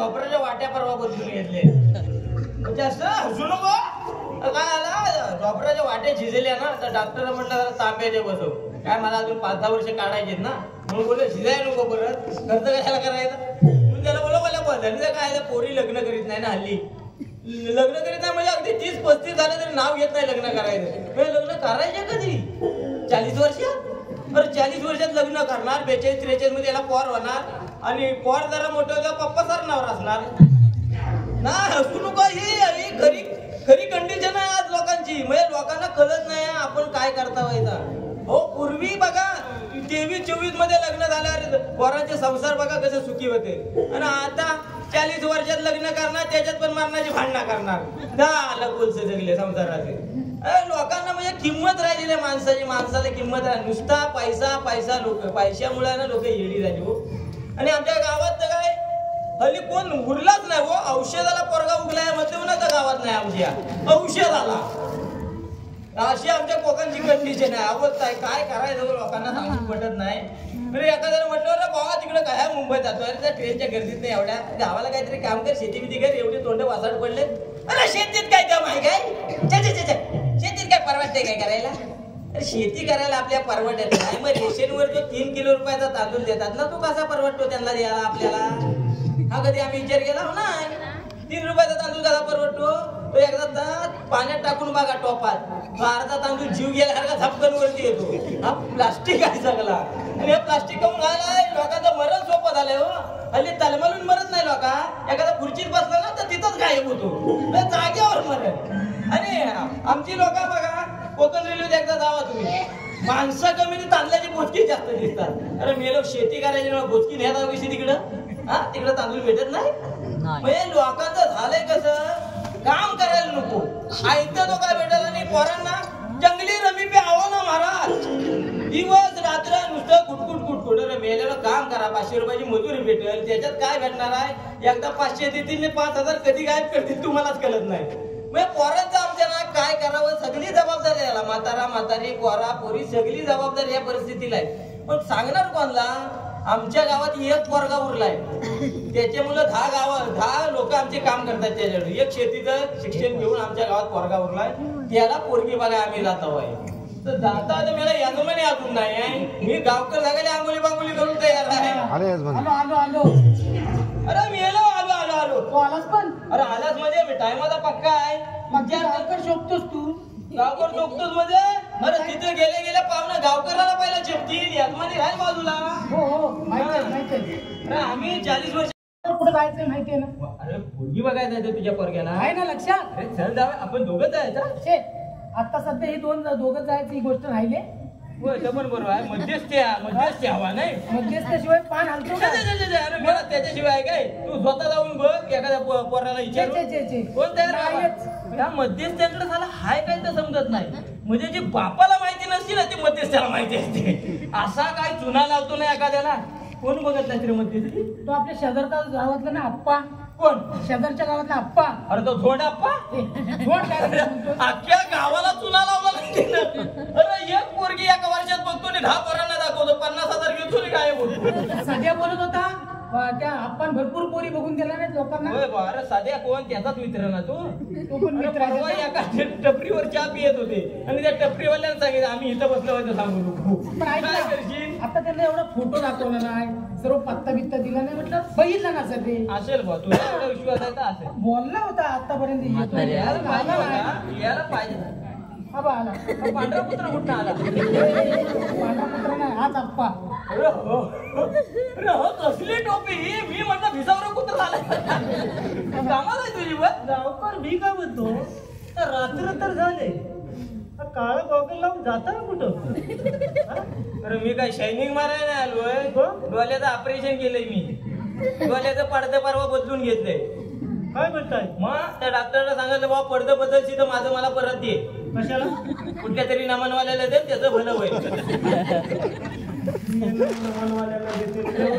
झोपराच्या वाट्या परवा बदलून घेतले. म्हणजे असं हसू नको. काय आला झोपराच्या वाट्या झिजल्या ना तर डॉक्टरला म्हटलं जरा तांब्याचे बसव. काय मला अजून 5-10 वर्ष काढायचे ना म्हणून बोललो शिजाय नको परत खर्च कशाला करायचा म्हणून त्याला बोललो मला बदल काय पोरी लग्न करीत नाही ना हल्ली. लग्न करीत नाही म्हणजे अगदी 30-35 झालं तरी नाव घेत नाही लग्न करायचं. लग्न करायचे कधी 40 वर्षात. अरे 40 वर्षात लग्न करणार 42-43 मध्ये याला पोर होणार आणि पोर जरा मोठं होतं पप्पा सर नावर असणार ना. हसू नको. ही खरी कंडिशन आहे आज लोकांची. म्हणजे लोकांना कळत नाही आपण काय करता व्हायचा. हो पूर्वी बघा 23-24 मध्ये लग्न झाल्यावर पोरांचे संसार बघा कसे सुखी होते आणि आता 40 वर्षात लग्न करणार त्याच्यात पण मरणाची भांडणं करणार. झालं कोलसे जगले संसाराचे. लोकांना म्हणजे किंमत राहिलेली आहे माणसाची. माणसाला किंमत राहिली. नुसता पैसा लोक पैशामुळे ना लोक येडी झाली हो. आणि आमच्या गावात तर काय हल्ली कोण उरलाच नाही हो. औषधाला पोरगा उगलाय मध्यमनाचा गावात नाही आमच्या औषधाला. अशी आमच्या कोकणची कंडिशन आहे. अवस्था आहे. काय करायचं लोकांना सांगू पटत नाही. म्हणजे एखाद्याला म्हटलं रे बाबा तिकडे काय मुंबईत जातो अरे त्या ट्रेनच्या गर्दीत नाही एवढ्या गावाला काहीतरी काम कर शेती बिती कर एवढे तोंड वासाड पडले. अरे शेतीत काय काम आहे काय शेतीत काय परवडते काय करायला. अरे शेती करायला आपल्या परवडत नाही. मग रेशनवर जो 3 किलो रुपयाचा तांदूळ देतात ना तो कसा परवडतो त्यांना द्यायला आपल्याला. हा कधी आम्ही विचार केला हो ना. 3 रुपयाचा तांदूळ कसा परवडतो. तो एकदा पाण्यात टाकून बघा टोपात अर्धा तांदूळ जीव गेल्यासारखा झपकन वरती येतो. हा प्लास्टिक आहे सगळा. आणि हे प्लास्टिक खाऊन घालाय लोकांचं मरण सोपं झालंय हो. हल्ली तलमलून मरत नाही लोका. एखादा खुर्चीत बसला ना तर तिथंच गायब होतो जागेवर मरण. आणि आमची लोक बघा कोकण रेल्वेत एकदा जावा तुम्ही माणसं कमी तांदळाची बोचकी जास्त दिसतात. अरे मेलो शेती करायची बोचकी न्यायला कशी तिकडं. हा तिकडं तांदूळ भेटत नाही. म्हणजे लोकांचं झालंय कसं काम करायला नको. आयतं तो काय भेटल आणि पोरांना जंगली रमी पे आવો ना महाराज. दिवस रात्र नुसतं कुटकुट मेलेलं काम करा. 500 रुपयाची मजुरी भेटेल त्याच्यात काय भेटणार आहे. एकदा 500 देतील 5000 कधी गायब करतील तुम्हालाच कळत नाही. म्हणजे पोरांचं आमच्या ना काय करावं सगळी जबाबदारी याला. म्हातारी पोरा पोरी सगळी जबाबदारी या परिस्थितीला आहे. पण सांगणार कोणला. आमच्या गावात एक पोरगा उरलाय त्याच्यामुळे 10 लोक आमचे काम करतात त्याच्यावर. एक शेतीचं शिक्षण घेऊन आमच्या गावात पोरगा उरलाय त्याला पोरगी बघा आम्ही जातो आहे. तर जाता आता मला याजमाने अजून नाही. मी गावकर जागायला आंघोळी बांगोळी करून तयार आहे. आलो अरे मी आलो तू आलास पण. अरे आलास म्हणजे मी टायमाचा पक्का आहे. गावकर शोधतोस तू. गावकर शोधतोस म्हणजे अरे तिथे गेले पाहुणा गावकराला पहिला चिपतील याजमाने राहील बाजूला. हो माहिती अरे आम्ही 40 वर्ष कुठे जायचं माहितीये ना. अरे पोरगी बघायला जायचं तुझ्या पोरग्याला आहे ना लक्षात. अरे चल जावे आपण दोघं जायचं. आता सध्या ही दोघं जायचं ही गोष्ट राहिली. पण बरोबर आहे. मध्यस्थी हवा नाही. मध्यस्थाशिवाय पान हलतो का. अरे मला त्याच्याशिवाय काय तू स्वतः जाऊन बघ एखाद्या पोराला विचार कोण त्या मध्यस्थ्याकडे झाला हाय काय तर समजत नाही. म्हणजे जी बापाला माहिती नसती ना ती मध्यस्थ्याला माहिती असते. असा काय चुना लावतो ना एखाद्याला कोण बघत नाही तरी मध्यस्थी. तो आपल्या शेजारचा गावातला ना आप्पा. कोण शेजारच्या गावातला आप्पा. अरे तो झोड आप्पा. झोड काय अख्ख्या गावाला चुना लावला नाही. अरे एक पोरगी एका वर्षात बघतो आणि 10 पोरांना दाखवतो 50,000 घेतो काय बोलतो. सध्या बोलत होता त्या आपण भरपूर पोरी बघून दिला नाही लोकांना. अरे साध्या कोण त्याचाच मित्र ना तू. तो पण मित्र आहे. एका टपरीवर चहा पियत होते आणि त्या टपरीवाल्याला सांगितलं आम्ही इथं बसलो होतो सांगू नको. पण आता त्यांना एवढा फोटो दाखवला नाही सर्व पत्ता बित्ता दिला नाही म्हटलं बघितलं ना सर ते. असेल बा तुला एवढा विश्वास आहे तर असेल. बोलला होता आतापर्यंत यायला पाहिजे. हा बा आला पांढरा पुत्र कुठं आला. पांढरा पुत्र नाही हाच आप्पा. अरे कसली टोपी मी म्हटलं भिसावर कुत्र आलाय. कामाला आहे तुझी बस. गावकर मी काय म्हणतो तर रात्र तर झाले काळा गॉगल लावून जाता ना कुठं. अरे मी काय शायनिंग मारायला नाही आलोय. डोळ्याचं ऑपरेशन केलंय मी. डोळ्याचं पडदं परवा बदलून घेतलंय. काय म्हणताय. मग त्या डॉक्टरला सांगितलं बाबा पडदं बदलची तर माझं मला परत दे. कशाला. कुठल्या तरी नमनवाल्याला दे त्याचं भलं होईल.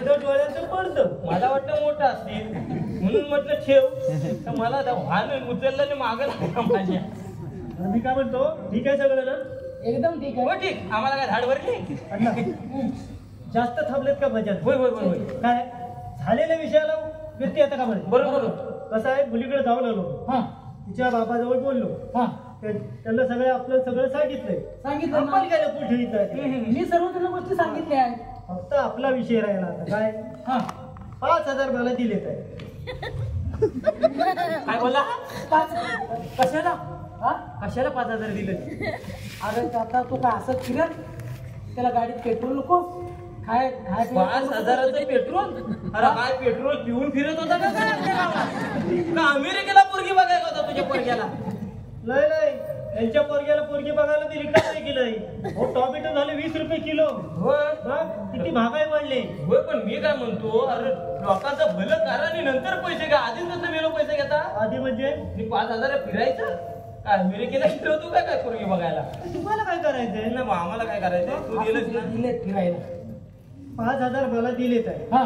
डोळ्याचं पडदं मला वाटतं मोठं असतील म्हणून म्हटलं ठेव. तर मला वाहन उचललं आणि मागं लागला माझ्या. मी काय म्हणतो ठीक आहे सगळं ना. एकदम ठीक आहे. हो ठीक आम्हाला काय धाड भरली. जास्त थांबलेत का भजन. होय काय झालेल्या विषयाला फिरते आता का म्हणे बरोबर. कसं आहे मुलीकडे जाऊन आलो हा तिच्या बाबाजवळ बोललो हा त्यांना आपलं सगळं सांगितलंय सांगितलं आपण ना. काय लपून ठेवित मी सर्व त्यांना गोष्टी सांगितल्या आहेत. फक्त आपला विषय राहिला आता काय हा 5,000 मला दिलेत आहे काय बोला? कशाला हा कशाला 5,000 दिले अरे आता तू काय असं फिरत त्याला गाडीत पेट्रोल नको खाय खाय 5,000चं पेट्रोल? अरे काय पेट्रोल पिऊन फिरत होता का काय आमच्या गावात? का अमेरिकेला पोरगी बघायला होता तुझ्या पोरग्याला? नाही नाही त्यांच्या पोरग्याला पोरगी बघायला ते रिकाम नाही केलंय हो टोमॅटो झाले 20 रुपये किलो होय किती महागाई वाढले होय, पण मी काय म्हणतो, अरे लोकांचं भलं करा आणि नंतर पैसे घ्या. आधीच कसं वेळ पैसे घेता? आधी म्हणजे मी 5,000 फिरायचं काय अमेरिकेला फिरवतो काय काय पोरगी बघायला? तुम्हाला काय करायचंय नाही मग आम्हाला काय करायचं? तू दिलंच ना. दिले फिरायला 5,000 मला दिलेत आहे हा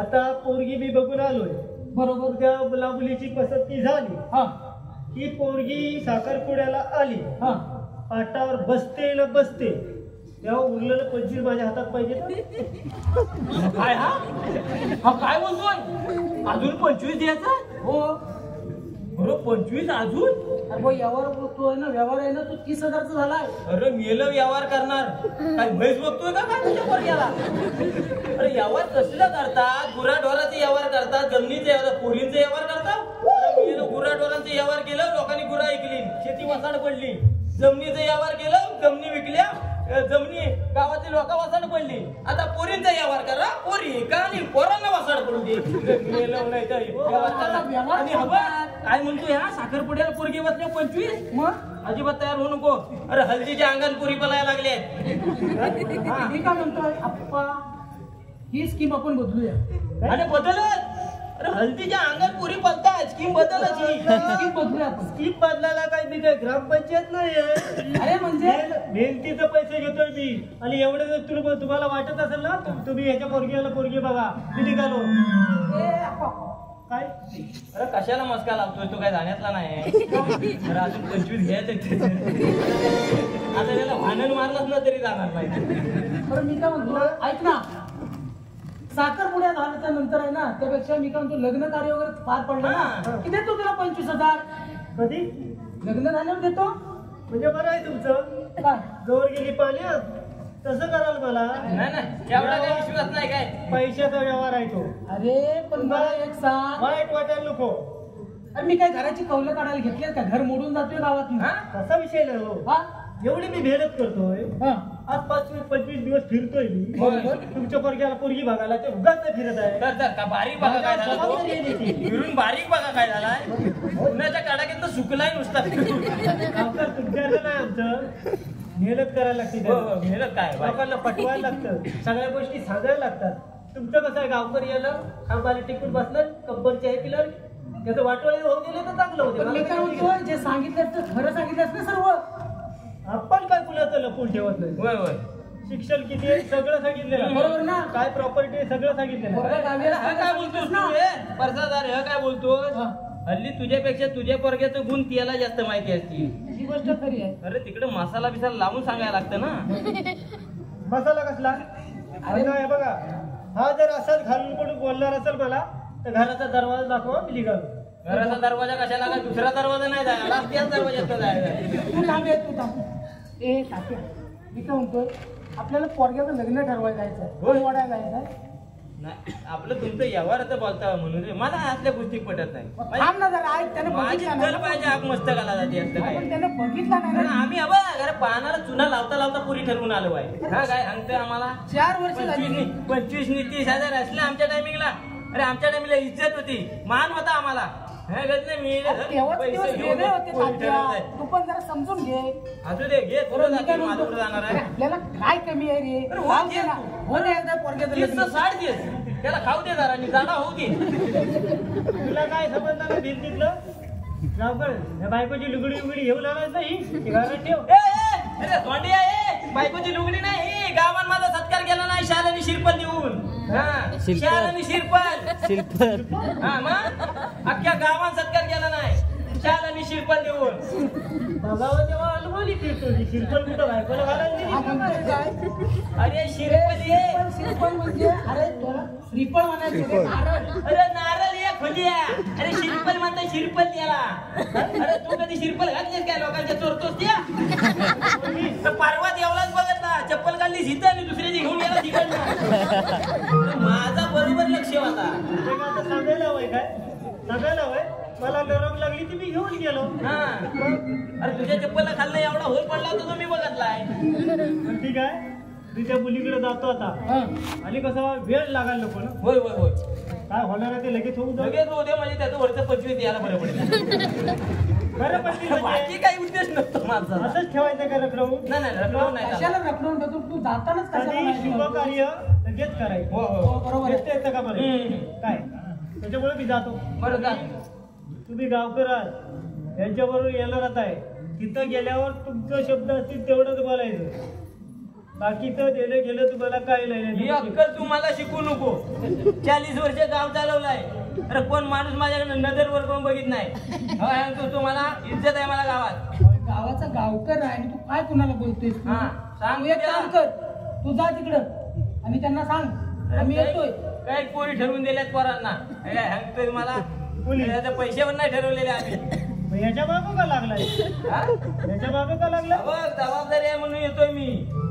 आता पोरगी मी बघून आलोय बरोबर त्या मुलामुलीची पसंती झाली हा ही पोरगी साखरपुड्याला आली हा पाटावर बसते न बसते तेव्हा उरलेलं 25 माझ्या हातात पाहिजे ना. काय हा काय बोलतोय? अजून 25 द्यायचा? हो बरोबर 25 अजून? अरे भाऊ यावर बोलतोय ना व्यवहार आहे ना तो 30,000चा झालाय. अरे मेलं व्यवहार करणार काय म्हैस बघतोय का काय तुझ्या पोरग्याला? अरे व्यवहार कसला करतात? गुराढोराचे व्यवहार करतात, जमिनीचे व्यवहार, पोरींचे व्यवहार करतात. अरे मेलं गुराढोरांचे व्यवहार केलं, लोकांनी गुरा ऐकली, शेती वसाड पडली. जमिनीचे व्यवहार केलं, जमिनी विकल्या, जमिनी गावातील लोक वसाड पडली. आता पोरींचा व्यवहार करा, पोरी का आणि पोरांना वसाड पडू दे. मेलं नाही तर व्यवहार करा. आणि हवं काय म्हणतो ह्या साखरपुड्याला पोरगी बसल्या 25? मग अजिबात तयार होऊ नको. अरे हल्दीच्या अंगात पुरी पलायला लागले. मी काय म्हणतोय आप्पा ही स्कीम आपण बदलूया. आणि बदलत. अरे हल्दीच्या अंगात पुरी पलतात. स्कीम बदलच ही. स्कीम बदलूया आपण. स्कीम बदलायला काय मी काय ग्रामपंचायत नाहीये अरे म्हणजे मेहनतीचे पैसे घेतोय मी आणि एवढे जर तुम्हाला वाटत असेल ना तुम्ही ह्याच्या पोरगीला पोरगी बघा मी निघालो ए, आप्पा, काय अरे कशाला मस्का लावतोय? तू काय जाण्यातला नाही. अरे अजून 25 घ्यायचं. आता त्याला भांडण मारलंच ना तरी जाणार नाही. बरं मी काय म्हणतो ऐक ना साखरपुड्या झाल्याच्या नंतर आहे ना त्यापेक्षा मी काय म्हणतो लग्न कार्य वगैरे पार पडलं ना की देतो तुला 25,000. कधी लग्न झाल्यावर देतो. म्हणजे बरं आहे तुमचं काय जवळ गेली पाहिली तसं कराल मला नाही नाही एवढा काही विश्वास नाही काय. पैशाचा व्यवहार आहे तो अरे पण मला एक सांग वाईट वाटायला नको अरे मी काय घराची कौलं काढायला घेतली का? घर मोडून जातोय गावात. हा? तसा विषय नाही हो हा एवढी मी मेहनत करतोय हा आज 25 दिवस फिरतोय मी बरोबर. तुमच्या पोरग्याला पोरगी बघायला ते उगाच नाही फिरत आहे तर का बारीक बघा काय झालं तो? फिरून बारीक बघा काय झालाय. उन्हाच्या कडाक्यात तर सुकलाय नुसता. सावकार तुमच्याकडे नाही आमचं मेहनत करायला लागते हो, हो, मेहनत काय बाई? लोकांना पटवायला लागतं सगळ्या गोष्टी सांगायला लागतात तुमचं कसं आहे गावकरी यायला खांबाला टिकून बसलं कंपनचे आहे पिलर त्याचं वाटोळे होऊन गेले तर चांगलं पण मी काय होते म्हणतो जे सांगितलं ते खरं सांगितलंस ना सर्व. आपण काय कुणाचं लपून ठेवत नाही होय होय. शिक्षण किती आहे सगळं सांगितलेलं बरोबर ना? काय प्रॉपर्टी आहे सगळं सांगितलेलं बरोबर. हा काय बोलतोस तू? परसादार हे काय बोलतोस? हा. हल्ली तुझ्यापेक्षा तुझ्या पोरग्याचं गुण त्याला जास्त माहिती असतील. ही गोष्ट खरी आहे. अरे तिकडे मसाला बिसाला लावून सांगायला लागतं ना. मसाला कसला अरे नाही बघा हा जर असाच घालून कोणी बोलणार असेल मला तर घराचा दरवाजा दाखवा मी निघालो घराचा दरवाजा कशाला काय दुसरा दरवाजा नाही जायला त्याच दरवाजात जायला. तू थांब तू थांब. ए तात्या मी काय म्हणतोय आपल्याला पोरग्याचं लग्न ठरवायला जायचंय. होय. वाढायला जायचंय. नाही आपलं तुमचं व्यवहार आता बोलता म्हणून रे मला आतल्या गोष्टी पटत नाही. थांब ना जरा ऐक त्याने माझी बघितलं चल नाही. पाहिजे आग मस्तकाला जाते असतं काय. आपण त्याने बघितला नाही कारण ना. आम्ही अबा अरे पानाला चुना लावता लावता पुरी ठरवून आलो आहे. हा काय सांगतोय आम्हाला 4 वर्ष झाली. 25 नि 30,000 असले आमच्या टायमिंगला. अरे आमच्या टायमिंगला इज्जत होती मान होता आम्हाला. हे गत नाही मी तेव्हाच दिवस वेगळे होते पोरी तात्या. ठरवताय. तू पण जरा समजून घे. असू दे घे तुला बरं, मी काय माझं म्हणतो, कुठं जाणार अरे, आहे. आपल्याला काय कमी आहे रे? अरे, हो जाऊ दे दे ना. तू. हो दे एकदा पोरग्याचं 30 लग्न. 60 दिवस त्याला खाऊ दे जरा आणि जाणा होऊ दे. तुला काय समजणार भिंतीतलं गावकर या बायकोची लुगडी उगडी घेऊन आलाच नाही ती घरात ठेव अरे सोंडिया ए बायकोची लुगडी नाही गावात माझा सत्कार केला नाही शालानी शिरपल देऊन. हा शालानी शिरपल हा मग अख्ख्या गावात सत्कार केला नाही शालानी शिरपल देऊन. बघावं तेव्हा अनुभवली फिरतो शिरपल कुठं बायकोला घालायला दिली हा, का? म्हणतोय काय? अरे शिरपल ये श्रीफळ म्हणजे अरे तुला श्रीफळ म्हणायचं रे, नारळ. अरे नारळ ये फुलिया अरे शिरपल म्हणता शिरपल त्याला अरे तू कधी शिरपल घातलीस काय लोकांच्या चोरतोस त्या तर परवा देवलाच बघितला चप्पल काढली सीता आणि दुसऱ्याची घेऊन गेला तिकडनं माझा बरोबर लक्ष होता आता सांगायला हवंय काय सांगायला हवंय मला नरम लागली ती मी घेऊन गेलो हा अरे तुझ्या चप्पलला खाल्लं एवढा होल पडला होता तो मी बघितलाय ठीक आहे मी त्या मुलीकडे जातो आता आणि कसा वेळ लागायला नको ना होय होय होय काय होणार आहे ते लगेच होऊन जाऊ लगेच उद्या म्हणजे त्याचं वरचं 25 यायला बरं पडेल बरं पण ती बाकी काही उद्देश नसतो माझा असंच ठेवायचं का रखडवून नाही नाही रखडवून नाही कशाला रखडून ठेवतो तू जातानाच कशाला कधी नाही शुभ ठेवतो? कार्य लगेच करायचं हो हो बरोबर आहे. येतं का बरं काय त्याच्यामुळे मी जातो बरं जा तुम्ही गावकर आहात यांच्याबरोबर येणारच आहे तिथं गेल्यावर तुमचं शब्द असतील तेवढंच बोलायचं बाकीचं देणं गेलं तुम्हाला काय ही नाही अक्कल तुम्हाला शिकू नको 40 वर्ष गाव चालवलाय अरे कोण माणूस माझ्याकडे नजरवर कोण बघित नाही हो तुम्हाला इज्जत आहे मला गावात गावाचा गावकर आहे आणि तू काय कुणाला बोलतोयस तू? हा, सांग तू एक त्याला. काम कर तू जा तिकडं आणि त्यांना सांग आम्ही येतोय काय पोरी ठरवून दिल्यात पोरांना हे काय सांगतोय मला पोरी? त्याच्या पैशावर नाही ठरवलेले आम्ही मग याच्या मागं का लागलाय हा? याच्या मागं का लागला बघ जबाबदारी आहे म्हणून येतोय मी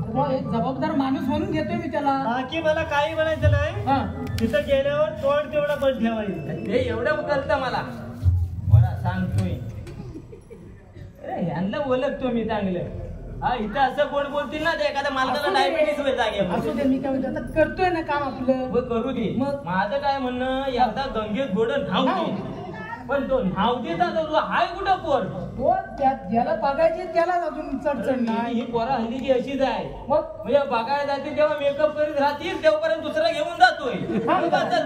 अरे बुवा, एक जबाबदार माणूस म्हणून घेतोय मी त्याला बाकी मला काही म्हणायचं नाही हा तिथं गेल्यावर तोंड तेवढा बंद ठेवायचं ते एवढं उकलतं मला सांगतोय अरे ह्यांना ओळखतो मी चांगलं हा इथं असं कोण बोलतील ना ते एखाद्या मालकाला डायबिटीस होईल असू दे मी काय म्हणतो आता करतोय ना काम आपलं करू दे मग? माझं काय म्हणणं एकदा गंगेत घोडं न्हाव दे पण तो न्हाव देता तो हाय कुठं पोर तो ज्याला बघायचे त्यालाच अजून चढचढ नाही नाही ही पोरा हल्लीची अशीच आहे मग म्हणजे बघायला जाते तेव्हा मेकअप करीत राहतील तेव्हापर्यंत दुसरा घेऊन जातोय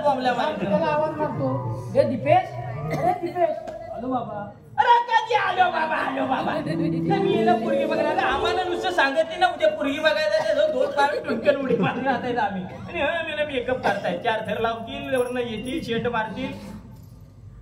बॉम्बल्या त्याला आवाज मारतो हे दीपेश अरे दीपेश हॅलो बाबा अरे कधी आलो बाबा मी येणं पोरगी बघायला आम्हाला नुसतं सांगत ना उद्या पोरगी बघायला दोन पार टुंकन उडी मारून राहतायत आम्ही आणि हा मी मेकअप करताय 4 थर लावतील वरनं येतील शेट मारतील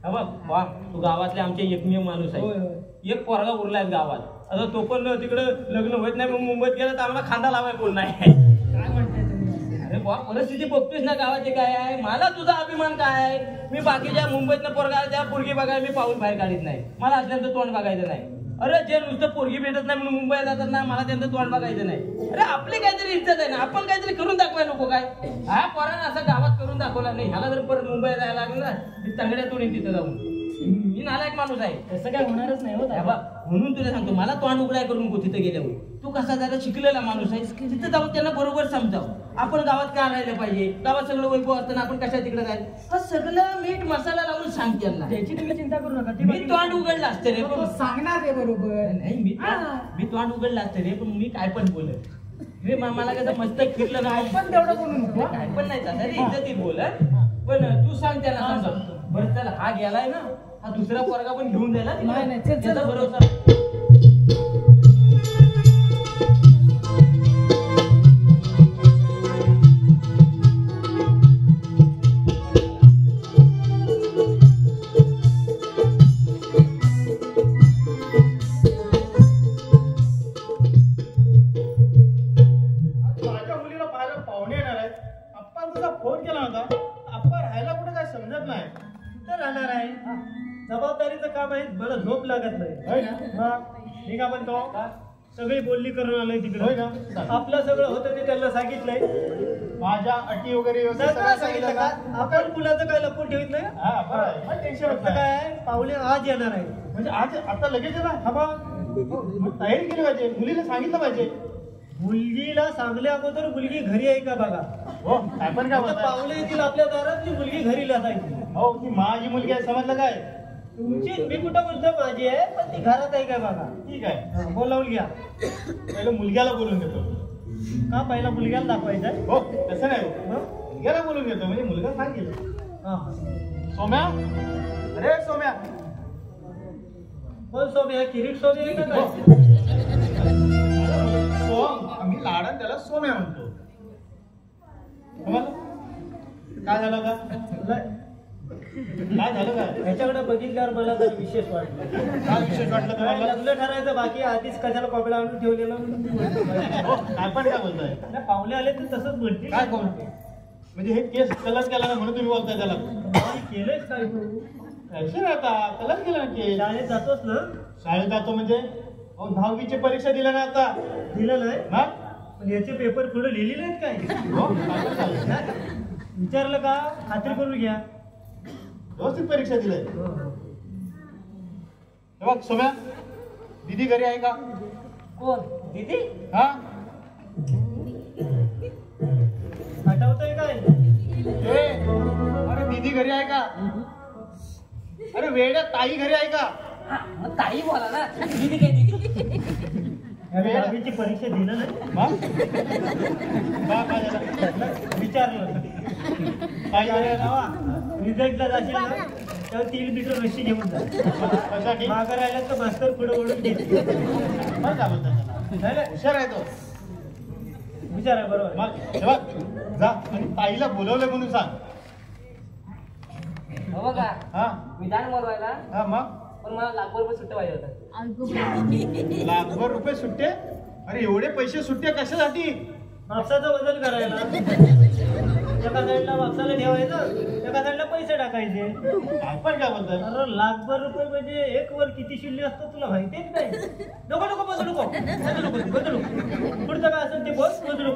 हा बघ वा तू गावातले आमचे एकमेव माणूस होय, आहे एक पोरगा उरलाय गावात आता तो पण तिकडं लग्न होत नाही मग मुंबईत गेला तर आम्हाला खांदा लावाय कोण नाही काय म्हणताय तुम्ही अरे बा परिस्थिती बघतोस ना गावाची काय आहे मला तुझा अभिमान काय आहे मी बाकीच्या मुंबईतनं पोरगा त्या पोरगी बघायला मी पाऊल बाहेर काढत नाही मला असल्याचं तोंड बघायचं नाही अरे जे नुसतं पोरगी भेटत नाही म्हणून मुंबईला जातात ना मला त्यांचं तोंड बघायचं नाही अरे आपली काहीतरी इज्जत आहे ना आपण काहीतरी करून दाखवाय नको काय हा पोरानं असं गावात करून दाखवला नाही ह्याला जर परत मुंबईला जायला लागलं ना मी तंगड्या तोडीन तिथं जाऊन मी नालायक माणूस आहे तसं काय होणारच नाही होत हे बघ, म्हणून तुला सांगतो मला तोंड उघडाय करून नको तिथे गेल्यावर तू कसा जरा शिकलेला माणूस आहे तिथे जाऊन त्यांना बरोबर समजाव आपण गावात का राहिलं पाहिजे गावात सगळं वैभव असताना आपण कशा तिकडे जायचं हा सगळं मीठ मसाला लावून सांग त्यांना त्याची तुम्ही चिंता करू नका ती मी बाकी- तोंड उघडलं असतं रे तो पण सांगणार आहे बरोबर नाही मी तोंड उघडलं असतं रे पण मी काय पण बोलत रे मला कसं मस्त फिरलं काय नाही पण तेवढं बोलू नको काय पण नाही चालत रे इज्जतीत बोलत पण तू सांग त्यांना समजा बरं चला हा गेलाय ना हा दुसरा पोरगा पण घेऊन जायला नाही, नाही, चल, चल. त्याचा भरोसा माझ्या मुलीला पाहायला पाहुणे येणार आहेत आप्पा तुझा फोन केला होता आप्पा राहायला कुठे काय समजत नाही कुठं राहणार आहे जबाबदारीचं काम आहे मला झोप लागत नाही होय ना मग मी का म्हणतो सगळी बोलणी करून आलोय होय तिकडे ना? आपलं सगळं होतं ते त्यांना सांगितलंय माझ्या अटी वगैरे व्यवस्थित सगळं सांगितलं का आपण मुलाचं काय लपून ठेवत नाही हा बरं मग टेन्शन फक्त होत काय नाही आहे, पाहुणे आज येणार आहे म्हणजे आज आता लगेच येणार हा मग मग तयारी केली पाहिजे मुलीला सांगितलं पाहिजे मुलगीला सांगल्या अगोदर मुलगी घरी आहे का बघा हो काय पण काय आता बोलताय? पाहुणे येतील आपल्या दारात ती मुलगी घरी लागायची हो ती माझी मुलगी आहे समजलं काय तुमची मी कुठं बोलतो माझी आहे पण ती घरात आहे का बघा ठीक आहे हा, बोलावून घ्या पहिलं मुलग्याला बोलून घेतो का पहिला मुलग्याला दाखवायचा आहे? हो तसं नाही हो. हं? मुलग्याला बोलून घेतो म्हणजे मुलगा सांगेल हा. सोम्या अरे सोम्या बोल सोबी हा किरीट सोबी आहे का काय? सोम आम्ही लाडात त्याला सोम्या म्हणतो समजलं? काय झालं का काय झालं काय ह्याच्याकडे बघितल्यावर मला जरा विशेष वाटलं काय विशेष वाटलं काय तुम्हाला लग्न ठरायचं बाकी आधीच कशाला कोबडा आणून ठेवलेलं म्हणून मी म्हणतो बाई. हो काय पण काय बोलताय नाही, पाहुणे आले तर तसंच म्हणतील काय बोलतो म्हणजे हे केस कलर केला ना म्हणून तुम्ही बोलताय त्याला केलंच काय तू कशी आता त्यालाच केलं ना की शाळेत जातोस ना? शाळेत जातो म्हणजे अहो 10वीची परीक्षा दिल्या ना आता दिलं नाही हा पण याचे पेपर पुढे लिहिलेले आहेत काय? हो चांगलं चाललंय. हा? विचारलं का? खात्री करून घ्या. व्यवस्थित परीक्षा दिलंय. हो, हो. हे बघ सोम्या दीदी घरी आहे का? कोण दीदी? हा आठवतंय काय? ए, अरे दीदी घरी आहे का? अरे वेड्या ताई घरी आहे का? हा, मग ताई बोला ना. दीदी काय दीदी? अरे 10वीची परीक्षा दिलं नाही? हा? काय झालं? विचारलं ताई घरी आहे ना? रिझल्टला जाशील ना तेव्हा 3 मीटर रशी घेऊन जा. कशासाठी? मागं राहिला तर मास्तर पुढे ओढून घेते. बरं का बोलतो त्याला? नाही नाही, हुशार आहे तो. विचारा बरोबर. मग हे बघ जा आणि ताईला बोलवलं म्हणून सांग. हो बघा हा विधान बोलवायला हा मग पण मला ₹1,00,000 सुट्टे पाहिजे होतं. लाखभर रुपये सुट्टे? अरे एवढे पैसे सुट्टे कशासाठी? मापसाचं वजन करायला. एका साईडला मापसाला ठेवायचं, एका साईडला पैसे टाकायचे. आपण काय बोलताय? अरे ₹1,00,000 म्हणजे एक वर किती शिल्ली असतं तुला माहितीच नाही. नको बदलू बदलू पुढचं काय असेल ते बोल, बदलू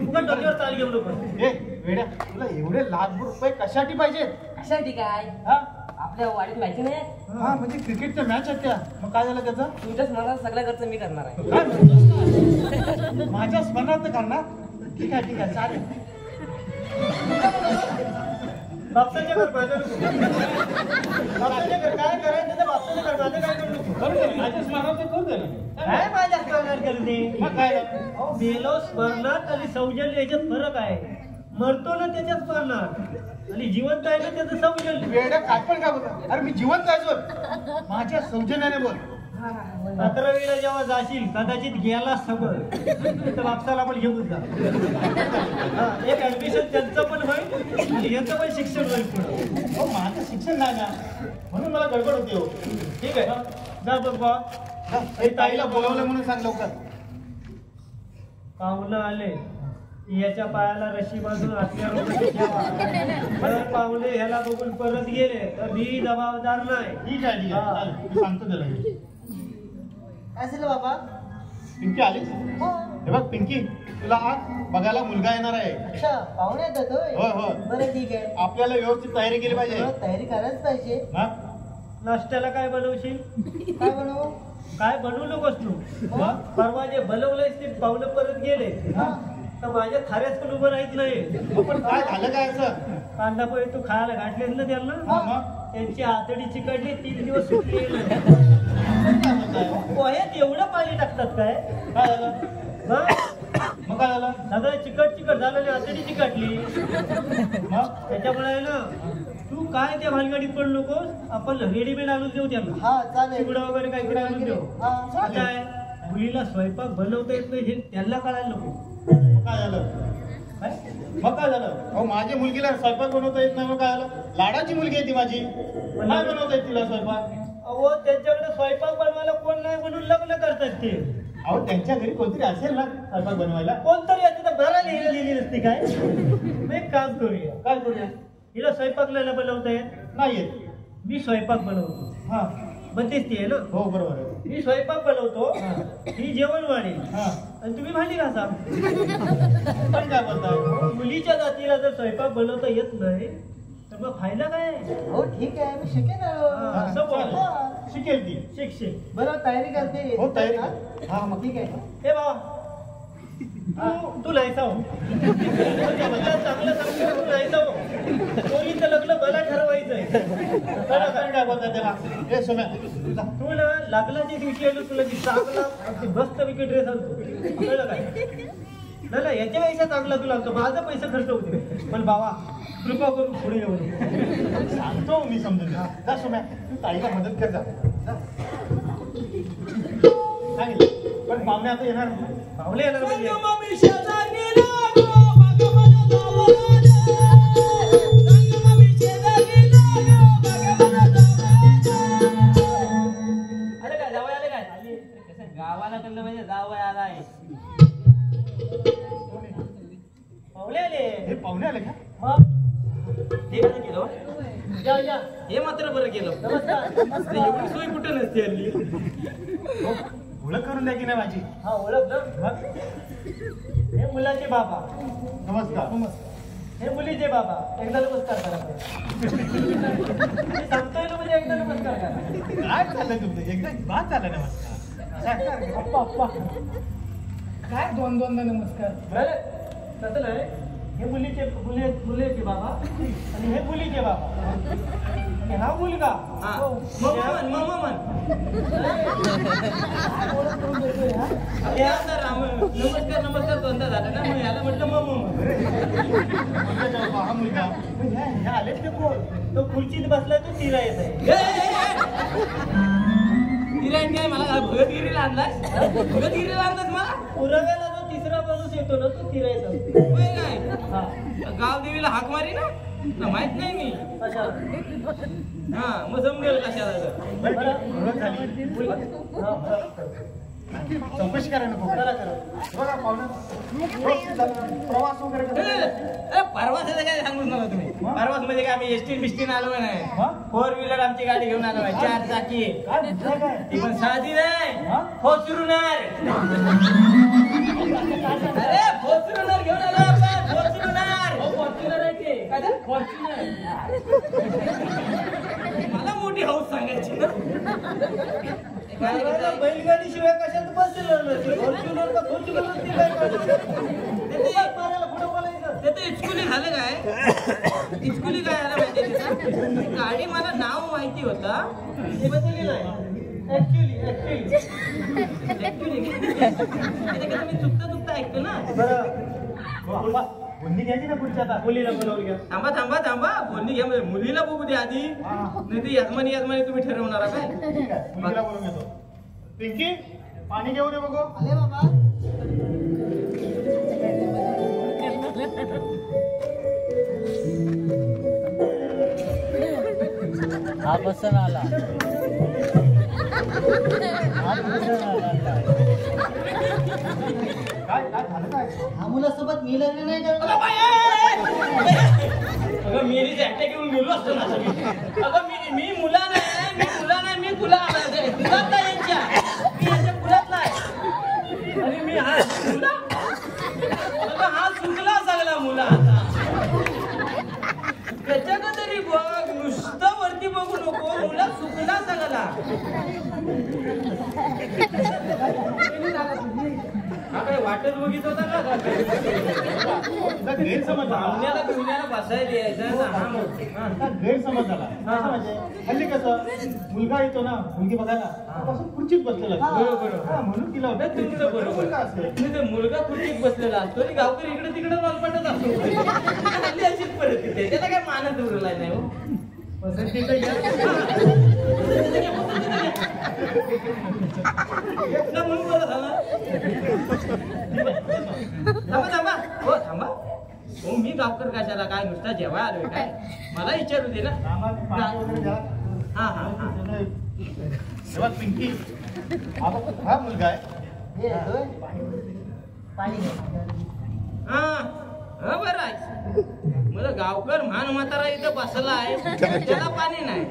उगा डोक्यावर चाल घेऊ नको. ए वेड्या तुला एवढे लाखभर रुपये कशासाठी पाहिजेत? कशासाठी काय? हा आपल्या वाडीत माहिती नाही हा म्हणजे क्रिकेटच्या मॅच आहेत त्या. मग काय झालं त्याचं? तुमच्याच मनात सगळा खर्च मी करणार आहे. काय म्हणतोस? माझ्या स्मरणात करणार? ठीक आहे चालेल. बापसाच्या घर माझं नको. बापसाच्या घर काय करायचं तर बापसाच्या घर माझं काय करू नको. करू दे माझ्या स्मरणात करू दे ना. काय माझ्या स्मरणात करते? मग काय झालं? अहो मेलो स्मरणात आणि सौजन्य याच्यात फरक आहे. मरतो ना त्याच्यात स्मरणात आणि जिवंत आहे ना त्याचं सौजन्य. वेड्या काय पण काय बोलतो? अरे मी जिवंत आहे अजून. माझ्या सौजन्याने बोल. 11वीला जेव्हा जाशील कदाचित गेला समज तर बापसाला पण घेऊन जा. हा, एक ऍडमिशन त्यांचं पण होईल आणि यांचं पण शिक्षण होईल पुढे. हो माझं शिक्षण नाही ना म्हणून मला गडबड होते हो. ठीक आहे जा बघ बा. हे ताईला बोलवलं म्हणून सांग लवकर. पाहुणं आले याच्या पायाला रशी बांधून आपल्यावर ठेवा. परत पाहुणे ह्याला बघून परत गेले तर मी जबाबदार नाही. ठीक आहे हा. चालेल. मी सांगतो त्याला. काय झालं बाबा? पिंकी आलीस? हे बघ पिंकी तुला आज बघायला मुलगा येणार आहे. अच्छा पाहुणे येतात होय? होय होय बरं ठीक आहे. आपल्याला व्यवस्थित तयारी केली पाहिजे. तयारी करायलाच पाहिजे. हा? नाश्त्याला काय बनवशील? काय बनवू? काय बनवू नकोस तू. परवा जे बनवलंयस ते पाहुणे परत गेले तर माझ्या थाऱ्याच पण उभं राहत नाही. पण काय झालं काय असं? कांदा पोहे तू खायला घातलेस ना त्यांना, हा, मग? त्यांची आतडी चिकटली 3 दिवस सुटली नाही. काय म्हणताय? पोह्यात एवढं पाणी टाकतात काय? काय झालं? मग काय झालं? सगळं चिकट झालं आणि आतडी चिकटली. मग त्याच्यामुळे आहे ना तू काय त्या भानगडीत पण नकोस. आपण रेडीमेड आणून देऊ त्यांना. हा चालेल. चिवडा वगैरे काहीकडे आणून देऊ. हा आता आहे मुलीला स्वयंपाक बनवता येत नाही हे त्यांना कळायला नको. काय झालं? काय? मग काय झालं? अहो माझ्या मुलगीला स्वयंपाक बनवता येत नाही. मग काय झालं? लाडाची मुलगी आहे ती माझी. काय बनवता येत तिला स्वयंपाक? अहो त्यांच्याकडे स्वयंपाक बनवायला कोण नाही म्हणून लग्न करतात ते. अहो त्यांच्या घरी कोणतरी असेल ना स्वयंपाक बनवायला. कोणतरी असते तर बरा लिहिली नसती काय. मग एक काम करूया. काय करूया? हिला स्वयंपाकला बनवता येत नाही येत. मी स्वयंपाक बनवतो. हा बनतेच ती आहे ना. हो बरोबर आहे. मी स्वयंपाक बनवतो ही जेवण वाढेल हा आणि तुम्ही भांडी घासा. पण काय बोलताय? मुलीच्या जातीला जर स्वयंपाक बनवता येत नाही तर मग फायदा काय? हो ठीक आहे मी शिकेन. हा, असं बोल. हा. शिकेल ती. शिक बरं तयारी करते. हो तयारी हा? कर. हा मग ठीक आहे. हे बाबा तू लायचा हो. चांगलं सांगतो तू लायचा हो. पोरीचं लग्न मला ठरवायचंय. आपण काय बोलताय त्याला? ए सोम्या जा. तू ना लग्नाच्या दिवशी आलो तुला की चांगला मस्त विकेट ड्रेस आणतो. कळलं काय? नाही याच्यापेक्षा चांगला तुला आणतो. माझा पैसा खर्च होते पण बाबा कृपा करून पुढे येऊ नये. सांगतो मी समजून घे. जा सोम्या तू ताईला मदत कर जा. सांगितलं पण पाहुणे आता येणार नाही. पाहुणे येणार म्हणजे आले काय जावई आले काय? गावाला कडलं म्हणजे जावई आलाय. पाहुणे आले. हे पाहुणे आले का? मग ते कसं केलं? या या हे मात्र बरं केलं. नमस्कार. एवढी सोय कुठं नसते हल्ली. ओळख करून द्या की नाही माझी. हा ओळखलं. हे मुलाचे बाबा. नमस्कार. हे मुलीचे बाबा. एकदा नमस्कार करा. मी सांगतोय ना म्हणजे एकदा नमस्कार करा. काय चाललंय तुमचं एकदा बाद झालं नमस्कार. अप्पा अप्पा काय दोन दोनदा नमस्कार. बरं तसं नाही. हे मुलीचे बाबा आणि हे मुलीचे बाबा आणि हा मुलगा. हा. हो. मग म्हण. ओळख करून देतोय हा. हे आता नमस्कार दोनदा झाला ना, मग याला म्हटलं मग हा मुलगा. हे आलेच ते कोण? तो खुर्चीत बसलाय तो तिला येत आहे. तिरायन काय मला भगतगिरीला आणलास मला. पुराव्याला जो तिसरा माणूस येतो ना तो तिरायचा. होय काय हा. गावदेवीला हाक मारी ना माहित नाही मी. अशा. हा मग जमलेलं कशाला तर. बरं. ओळख झाली. हा, हा. चौकशी करा नको. करा करा. बघा पाहुणं. प्रवास वगैरे अरे कसा? परवासाचं काय सांगू नका तुम्ही. परवास म्हणजे काय आम्ही एसटी बिस्टीन आलो नाही. हा? 4 व्हीलर आमची गाडी घेऊन आलो आहे. 4 चाकी. काय म्हटलं काय? ती पण साधी नाही. हा? फॉर्च्युनर. अरे फॉर्च्युनर घेऊन आलो आपण. फॉर्च्युनर. फॉर्च्युनर आहे ते. काय ते? फॉर्च्युनर. मला मोठी हौस सांगायची ना. काय पुराव्याला बैलगाडी शिवाय कशात बसलेलं नसते. फॉर्च्युनर का फॉर्च्युनर ती काय कळत नाही. ते उगाच मारायला पुढं बोलायचं. ते तर इस्कुली झालं काय इस्कुली काय झालं माहितीये का? गाडी मला नाव माहिती होता. ते बदलली नाही. ऍक्च्युली मी चुकता ऐकतो ना. बरं. बोलणी घ्यायची ना पुढच्या आता. मुलीला बोलावून घ्या. थांबा बोलणी घ्या म्हणजे मुलीला बघू दे आधी. नाही ते यजमानी तुम्ही ठरवणार काय. ठीक आहे. मुलगीला बोलून घेतो. पिंकी पाणी घेऊन ये बघू. आले बाबा. हा बसन आला. काय झालं काय? हा मुलासोबत मी लग्न नाही करत. अगं मेरीचे अटॅक येऊन गेलो असतो ना सगळी. अगं मी मुला नाही मी तुला कुलातला यांच्या मी यांच्या कुलातला आहे. आणि मी हा मुला अगं हा चुकला सगळा मुला आता. त्याच्याकडे तरी बघ नुसतं वरती बघू नको. मुला चुकला सगळा. हा काय वाटत बघित होता का. तुझा गैरसमज झाला. पाहुण्याला बसायला द्यायचं ना. हा मग. हा. तुझा गैरसमज झाला. कसं म्हणजे हल्ली कसं मुलगा येतो ना मुलगी बघायला पासून खुर्चीत बसलेला असतो. बरोबर. हा, म्हणून तिला नाही, तुमचं बरोबर. मुलगा असेल. तुम्ही ते मुलगा खुर्चीत बसलेला असतो आणि गावकरी इकडे तिकडे मालपटत असतो. हल्ली अशीच परिस्थिती आहे. त्याला काय मानत उरला नाही हो. पसंतीचं घ्या. ना म्हणून बरं झालं. थांबा हो मी गावकर कशाला काय नुसता जेव्हा आलोय काय मला विचारू दे ना. आम्हाला पाणी वगैरे द्या. हा तेव्हा पिंकी हा मुलगा आहे. हे होय. पाणी घ्या. हा बरं आहे. मला गावकर महान म्हातारा इथं बसला आहे त्याला पाणी नाही.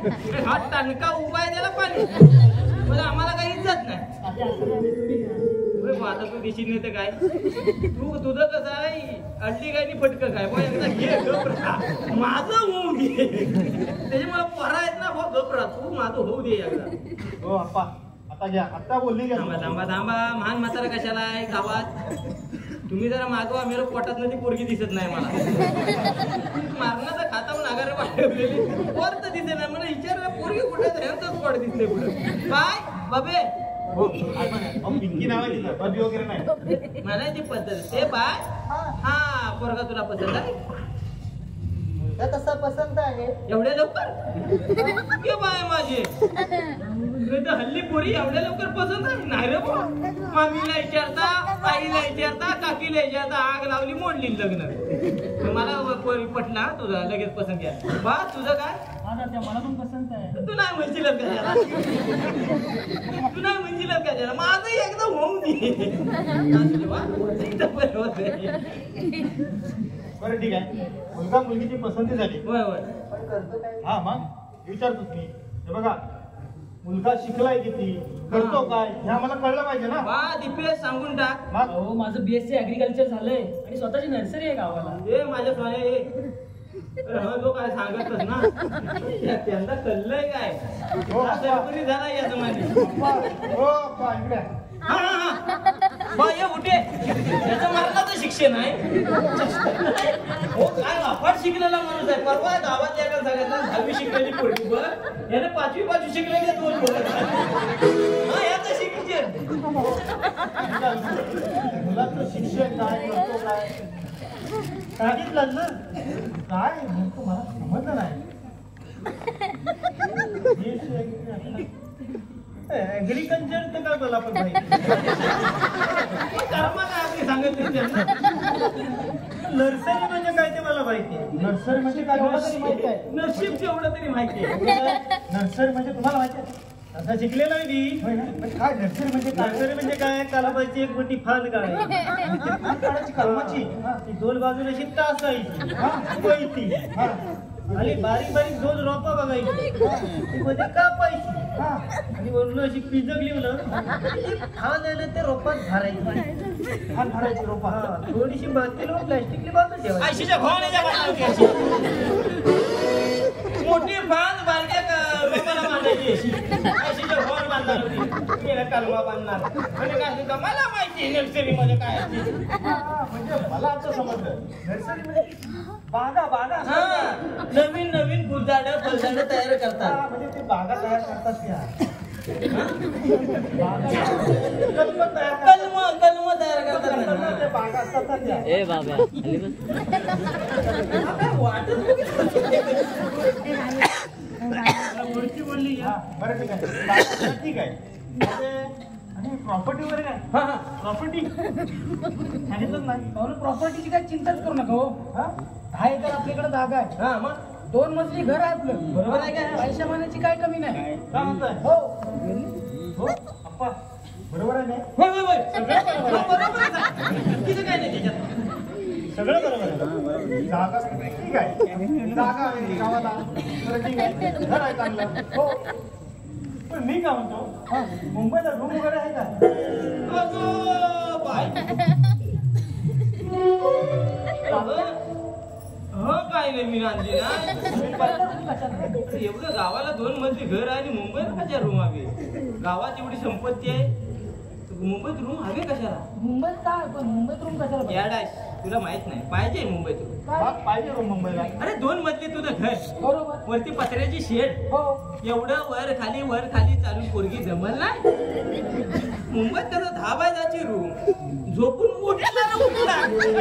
हा टणका उभा आहे त्याला पाणी. मला आम्हाला काही इज्जत नाही. आता तू दिशी नाही तर काय तुझं कसं आहे अडली काय नाही फटकं काय बघ एकदा घे गपरा माझं होऊ दे. त्याच्यामुळे पोरा आहेत ना भाऊ गपरा तू माझं होऊ दे एकदा. हो अप्पा आता घ्या. आता बोलली घ्या. थांबा महान म्हातारा कशाला आहे गावात. तुम्ही जरा मागवा मेरा पोटात ती पोरगी दिसत नाही मला. मारण्याचा खाता म्हणून आगार वाढवलेली पोर तर दिसत नाही मला. विचार पोरगी कुठे ह्यांचाच पोट दिसते कुठं काय बाबे. हो पिंकी नावाची बबी वगैरे नाही. म्हणायची पद्धत ते बाय. हा पोरगा तुला पसंत आहे. तसा पसंत आहे. एवढ्या लवकर के बाय माझे हल्ली पोरी एवढ्या लवकर पसंत आहे नाही रे बा. मम्मीला विचारता आईला विचारता काकीला विचारता आग लावली मोडली लग्न. मला पोरी पटला तुझा लगेच पसंत घ्या बा. तुझं काय मला पण पसंत आहे. तू नाही म्हणशील का त्याला. तू नाही म्हणशील का त्याला. माझं एकदा होऊन दे. बरं ठीक आहे. मुलगा मुलगीची पसंती झाली. होय पण करतो काय हा मग विचारतोच मी. हे बघा मुलगा शिकलाय किती, करतो काय, हे आम्हाला कळलं पाहिजे ना. वा दीपेश सांगून टाक. मग हो माझं बीएससी ऍग्रिकल्चर झालंय आणि स्वतःची नर्सरी आहे गावाला. ए माझ्या सोने जो काय सांगतच ना त्यांना कळलंय काय. हो, सरपरी झाला या समाधी. हो अप्पा, इकडे आहे. हा हा हा बा ये उठे त्याचं मरणाचं शिक्षण आहे. हो काय अफाट शिकलेला माणूस आहे. परवा गावात एका सांगितलं 10वी शिकलेली पोरगी बघ याने 5वी शिकलेली 2 पोरं. हा याचं शिक्षण. मुलाचं शिक्षण काय, करतो काय सांगितलं ना. काय नेमकं मला समजलं नाही. ऍग्रिकल्चर तर काय मला पण माहिती. कर्म काय आपली सांगितली त्यांना. नर्सरी म्हणजे काय ते मला माहिती आहे. नर्सरी म्हणजे काय एवढं तरी माहिती आहे. नशीब एवढं तरी माहिती आहे. नर्सरी म्हणजे तुम्हाला माहिती आहे. आता शिकलेला आहे मी. होय ना? पण काय नर्सरी म्हणजे काय? नर्सरी म्हणजे काय, कालाबाची एक मोठी फांद काढायची. हात काढायची कलमाची. हा. ती दोन बाजूने अशी टाचायची, हा. वळती. हा. आणि बारीक बारीक दोन रोपा बघायची, ती मध्ये कापायची. हा. आणि वरून अशी पिजगली ना ती फांद आहे ना ते रोपात भरायची. हात काढायची रोपा. हा, थोडीशी माती लावून प्लॅस्टिकली बांधून ठेवायची. आयशीच्या भावाने बांधायची मोठी बांध बारक्या लोकांना बांधायची अशी. आयशीच्या भावाने बांधणार होती. मी कालवा बांधणार म्हणजे काय सुद्धा मला माहिती नर्सरी मध्ये काय असते. हा, म्हणजे मला आता समजलं. नर्सरी म्हणजे बागा बागा हा नवीन नवीन फुलझाडं फळझाडं तयार हा, करतात. म्हणजे ते बागा तयार करतात त्या. बागा कलम तयार करतात. कलम तयार करतात ते ना. बागा असतात ना त्या. ए बाब्या खाली बस. हा, काय वाटत वरची बोलली हा, बरं ठीक आहे. बागा ठीक आहे. म्हणजे आणि प्रॉपर्टी वगैरे काय? हा हा प्रॉपर्टी सांगितलं नाही. प्रॉपर्टीची काय चिंताच करू नका हो. हा? 10 एकर आपल्याकडे जागा आहे. हा मग 2 मजली घर आहे आपलं. बरोबर आहे काय? पैशा मानाची काय कमी नाही. काय म्हणताय? हो हो अप्पा बरोबर आहे ना. होय होय होय सगळं बरोबरच आहे. तिथं काय नाही त्याच्यात. सगळं बरोबर आहे. जागा ठीक आहे. जागा आहे गावाला. बरं ठीक आहे. घर आहे चांगलं. हो. पण मी काय म्हणतो, हा, मुंबईला रूम वगैरे आहे का? अगं बाय. हो काय नाही मी आणली ना. एवढं गावाला 2 मजली घर आहे आणि मुंबईला कशा रूम हवे. गावात एवढी संपत्ती आहे मुंबईत रूम हवे कशाला. मुंबईत काय पण मुंबईत रूम कशाला पाहिजे? याड आहे तुला माहित नाही पाहिजे मुंबईत रूम. बाग पाहिजे रूम मुंबईला. अरे 2 मजली तुझं घर बरोबर. वरती पत्र्याची शेड हो एवढं वर खाली चालून पोरगी जमल नाही. मुंबईत त्याचं 10 बाय रूम झोपून उठला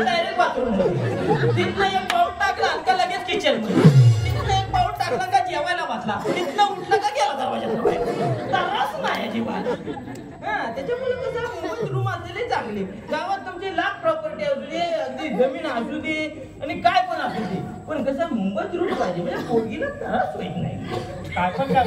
डायरेक्ट बाथरूम तिथनं एक पाऊल टाकला का लगेच किचन मध्ये. तिथनं एक पाऊल टाकला का जेवायला बसला. तिथनं उठला का गेला दरवाजा. त्रास नाही अजिबात. हा त्याच्यामुळे कसं मुंबईत रूम असलेले चांगले. गावात तुमची लाख प्रॉपर्टी असू दे अगदी जमीन असू दे आणि काय पण असू दे पण कसं मुंबईत रूम पाहिजे म्हणजे पोरगीला त्रास होईल नाही. काय पण काय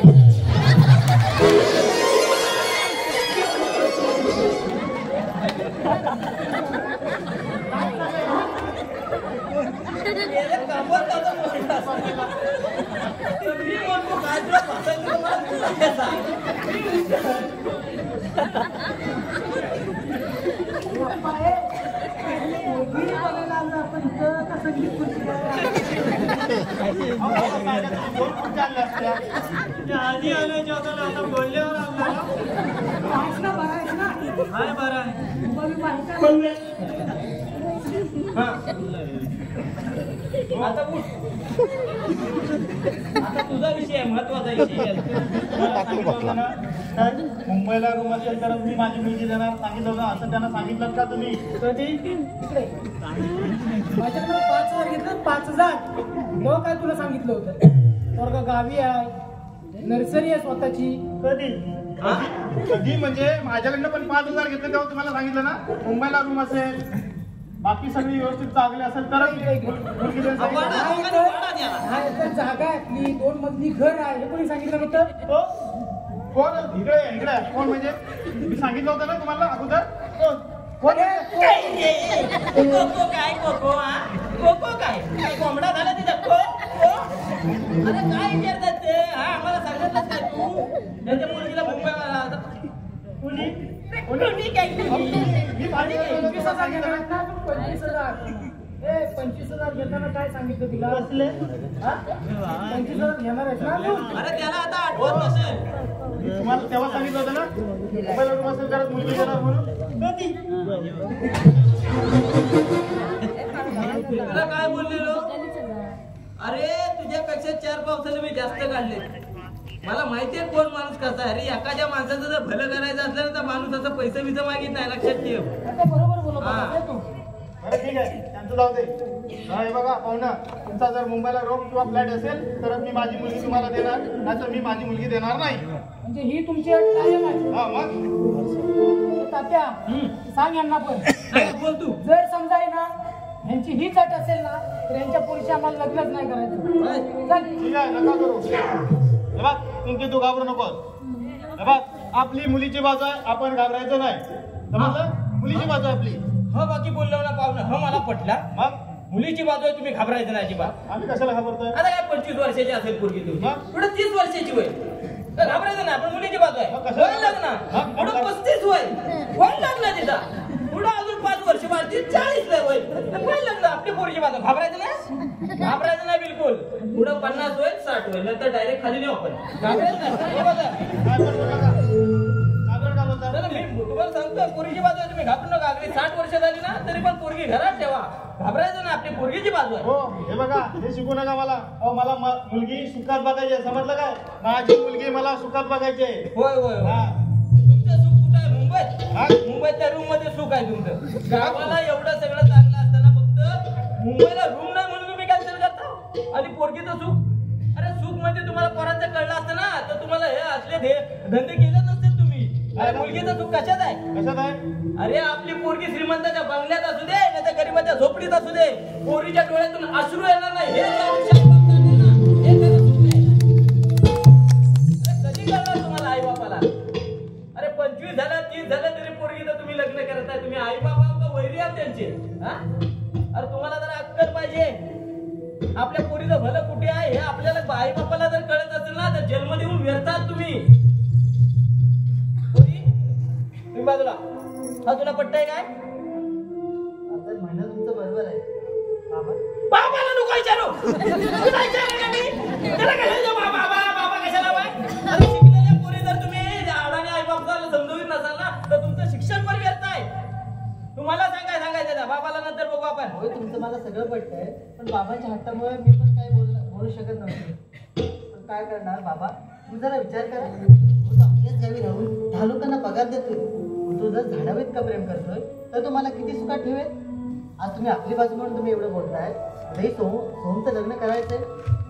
आधी आणायच्या होत्या ना, आता बोलल्यावर हाय बरं आहे. आता उठ. आता तुझा विषय आहे महत्वाचा विषय आहे. मला सांगितलं होतं ना, काय मुंबईला रूम असेल तर मी माझी मुलगी देणार सांगितलं होतं. असं त्यांना सांगितलं का तुम्ही? माझ्याकडे 5,000 घेतलं 5,000. मग काय तुला सांगितलं होतं पोरगा गावी आहे नर्सरी आहे स्वतःची. कधी कधी म्हणजे माझ्याकडनं पण 5,000 घेतले तेव्हा तुम्हाला सांगितलं ना मुंबईला रूम असेल बाकी सगळी व्यवस्थित चांगली असेल तर मुलगी देऊन सांगितलं. हा तर जागा आहे आपली 2 मजली घर आहे हे कोणी सांगितलं नव्हतं. कोण इकडे इकडे कोण म्हणजे मी सांगितलं होतं ना तुम्हाला अगोदर कोण कोण आहे? काय रे? कोको काय कोको हा? कोको काय कोंबडा झाला तिचा को को? अरे काय विचारतात ते हा आम्हाला सांगितलं काय तू त्यांच्या मुलगीला मुंबईला कुणी कुणी काय मी भाजी 25,000 घेणार ना तू? 25,000. ए 25,000 घेताना काय सांगितलं तुला? बसले हा? 25,000 घेणार आहेस ना तू? अरे त्याला आता आठवत नसेल तुम्हाला तेव्हा सांगितलं होतं ना मोबाईल रूम असेल करत मुलगी देणार म्हणून तुला काय बोललेलो अरे तुझ्यापेक्षा 4 पावसाने मी जास्त काढले मला माहितीये कोण माणूस कसा आहे अरे एखाद्या माणसाचं जर भलं करायचं असलं तर माणूस असं पैसे बिसे मागित नाही लक्षात ठेव आता बरोबर बोलत हा. होता तू. बरं ठीक आहे त्यांचं जाऊ दे हे बघा पाहुणा तुमचा जर मुंबईला रूम किंवा फ्लॅट असेल तर मी माझी मुलगी तुम्हाला देणार नाही तर मी माझी मुलगी देणार नाही म्हणजे ही तुमची अट कायम आहे. हा मग ए, तात्या सांग यांना पण काय बोल तू जर समजा आहे ना यांची हीच अट असेल ना तर यांच्या पोरीशी आम्हाला लग्नच नाही करायचं. चल. ठीक आहे नका करू हे बघ तुमची तू घाबरू नको हे बघ आपली मुलीची बाजू आहे आपण घाबरायचं नाही समजलं मुलीची बाजू आहे आपली हो बाकी बोललो ना पाहुणं हो मला पटला मग मुलीची बाजू आहे तुम्ही घाबरायचं नाही अजिबात आम्ही कशाला घाबरतोय आता काय 25 वर्षाची असेल पोरगी तुमची हा? पुढे 30 वर्षाची होय तर घाबरायचं नाही पण मुलीची बाजू आहे मग कशाला? होईल लग्न हा? पुढे 35 होईल लग्न तिचा पुढे अजून 5 वर्ष बाकी 40 ला होईल तर होईल लग्न आपली पोरगी बाजू घाबरायचं नाही घाबरायचं नाही बिलकुल पुढे 50 होईल 60 होईल नंतर डायरेक्ट खाली नेऊ आपण घाबरायचं नाही हे बघा. काय बोलतो नका साधारण काय बोलता नाही, नाही, मी तुम्हाला सांगतो पोरगी बाजू आहे तुम्ही घाबरू नका अगदी 60 वर्ष झाली ना तरी पण पोरगी घरात ठेवा घाबरायचं ना आपली पोरगीची बाजू आहे हो हे बघा हे शिकू नका मला अहो मला मुलगी सुखात बघायची आहे समजलं काय माझी मुलगी मला सुखात बघायची आहे होय होय होय. हा. तुमचं सुख कुठं आहे मुंबईत हा? मुंबईच्या रूम मध्ये सुख आहे तुमचं गावाला एवढं सगळं चांगलं असताना फक्त मुंबईला रूम नाही म्हणून तुम्ही कॅन्सल करता आणि पोरगीचं सुख अरे सुख म्हणजे तुम्हाला पोरांचं कळलं असतं ना तर तुम्हाला हे असले धंदे केले नसते तुम्ही अरे मुलगीचं सुख कशात आहे कशात आहे अरे आपली पोरगी श्रीमंताच्या बंगल्यात असू दे नाही तर गरीबाच्या झोपडीत असू दे पोरीच्या डोळ्यातून अश्रू येणार नाही हे आयुष्यात बघता नाही ना, हे खरं सुख आहे. अरे कधी कळणार तुम्हाला आई बापाला अरे 25 झालं 30 झालं तरी पोरगी तर तुम्ही लग्न करताय तुम्ही आई बाबा वैरी आहात त्यांचे हा अरे तुम्हाला जरा अक्कल पाहिजे आपल्या पोरीचं भलं कुठे आहे हे आपल्याला आई बापाला जर कळत असेल ना तर जन्म देऊन व्यर्थात तुम्ही पोरी, तुम्ही बाजूला हा तुला पट्टाय काय म्हणणं तुमचं बरोबर आहे बाबा बाबाला नको विचारू तुला विचारलं का मी त्याला काय सांगायचं? बाबा कशाला बाय अरे शिकलेल्या पोरी जर तुम्ही अडाणी आई बापाला समजून नसाल ना तर तुमचं शिक्षण पण व्यर्थ आहे तुम्हाला सांगायचं त्या बाबाला नंतर बघू आपण होय तुमचं मला सगळं पटतंय पण बाबांच्या हट्टामुळे मी पण काय बोलू शकत नव्हते पण काय करणार बाबा तू जरा विचार कर तू आपल्याच गावी राहून 10 लोकांना पगार देतोय तू जर झाडावर इतका प्रेम करतोय तर तो मला किती सुखात ठेवेल आज तुम्ही आपली बाजू म्हणून तुम्ही एवढं बोलताय नाही सोमचं लग्न करायचंय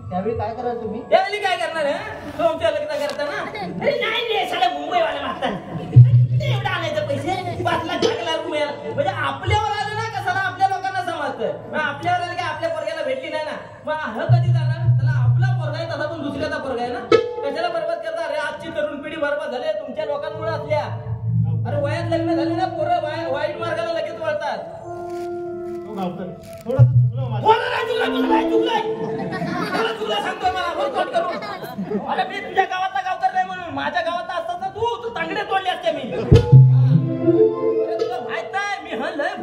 त्यावेळी काय कराल तुम्ही त्यावेळी काय करणार आहे तुमच्या लग्न करताना अरे नाही रे साला मुंबईवाले मागतात एवढं आणायचं पैसे 5 लाख 10 लाख रुपये म्हणजे आपल्यावर आलं ना कसाला आपल्या लोकांना समजतं मग आपल्यावर आलं की आपल्या पोरग्याला भेटली नाही ना मग हा कधी जाणार त्याला आपला पोरगा आहे तसा पण दुसऱ्याचा पोरगा आहे ना कशाला बरबाद करता अरे आजची तरुण पिढी बरबाद झाली आहे तुमच्या लोकांमुळे असल्या अरे वयात लग्न झाले ना पोरं वाईट मार्गाला लगेच वळतात तो घाबरतोय थोडंसं चुकलं माझं बोला नाही चुकलाय सांगतोय मला बोलतोड करू अरे मी तुझ्या गावातला गावकर नाही म्हणून माझ्या गावातला असतात ना तू तांगडे तोडले असते मी अरे तुला माहित आहे मी लय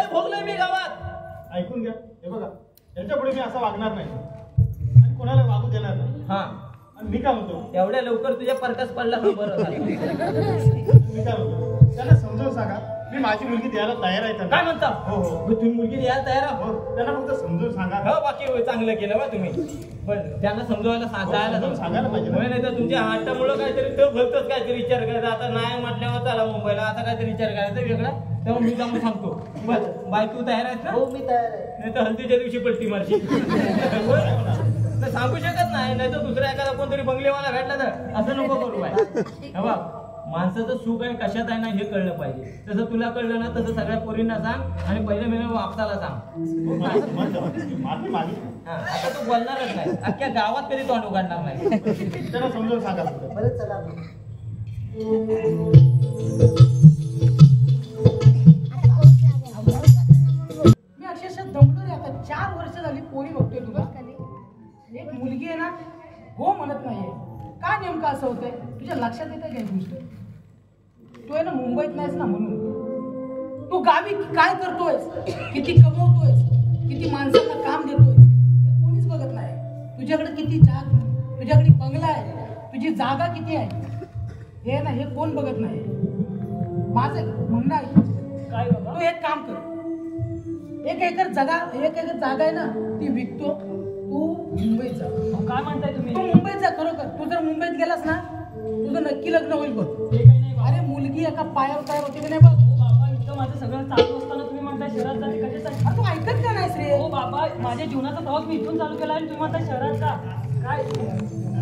भोगलय मी गावात ऐकून घ्या हे बघा याच्या पुढे मी असं वागणार नाही आणि कोणाला वागू देणार नाही हा आणि मी काय म्हणतो एवढ्या लवकर तुझ्या परकास पडला ना बरं झालं मी काय म्हणतो त्यांना समजावून सांगा मी माझी मुलगी द्यायला तयार आहे त्यांना काय म्हणता हो हो मग तुम्ही मुलगी द्यायला तयार आहात हो त्यांना फक्त समजून सांगा हो बाकी चांगलं केलं बा तुम्ही पण त्यांना समजवायला समजावून सांगायला पाहिजे ना. नाही तर तुमच्या हट्टामुळं काहीतरी तो भलतच काहीतरी विचार करायचा आता नाही म्हटल्यावर चला मुंबईला आता काहीतरी विचार करायचा वेगळा तेव्हा मी जाऊन सांगतो बस बाय तू तयार आहेस ना हो मी तयार आहे नाही तर हल्दीच्या दिवशी पलटी मारशी नाही सांगू शकत नाही नाही तर दुसरा एखादा कोणतरी बंगलेवाला भेटला तर असं नको करू बाय बा माणसाचं सुख आहे कशात आहे ना हे कळलं पाहिजे तसं तुला कळलं ना तसं सगळ्या पोरींना सांग आणि पहिल्या महिन्या वापसाला सांग माफी मागी हा, आता तू बोलणारच नाही अख्ख्या गावात कधी तोंड उघडणार नाही त्यांना समजून सांगा फक्त. बरं चला मुलगी आहे ना हो म्हणत नाहीये. का नेमकं असं होतंय तुझ्या लक्षात येते काय गोष्ट? तू आहे ना मुंबईत नाहीस ना म्हणून. तू गावी काय करतोयस, किती कमवतोयस, किती माणसांना काम देतोयस हे कोणीच बघत नाही. तुझ्याकडे किती तुझ्याकडे बंगला आहे, तुझी जागा किती आहे हे ना हे कोण बघत नाही. माझं म्हणणं आहे काय बाबा? तू एक काम कर, एक एकर जागा आहे ना ती विकतो, तू मुंबईत जा. काय म्हणताय तुम्ही? तू मुंबईत जा. खरोखर तू जर मुंबईत गेलास ना तुझं नक्की लग्न होईल बघ. हे काही नाही बाबा. अरे मुलगी एका पायावर तयार होते की नाही बघ. हो बाबा, इथं माझं सगळं चालू असताना तुम्ही म्हणताय शहरात जाते कशासाठी? अरे तू ऐकत का नाहीस रे? हो बाबा, माझ्या जीवनाचा प्रवास मी इथून चालू केला आणि तुम्ही म्हणताय शहरात जा. काय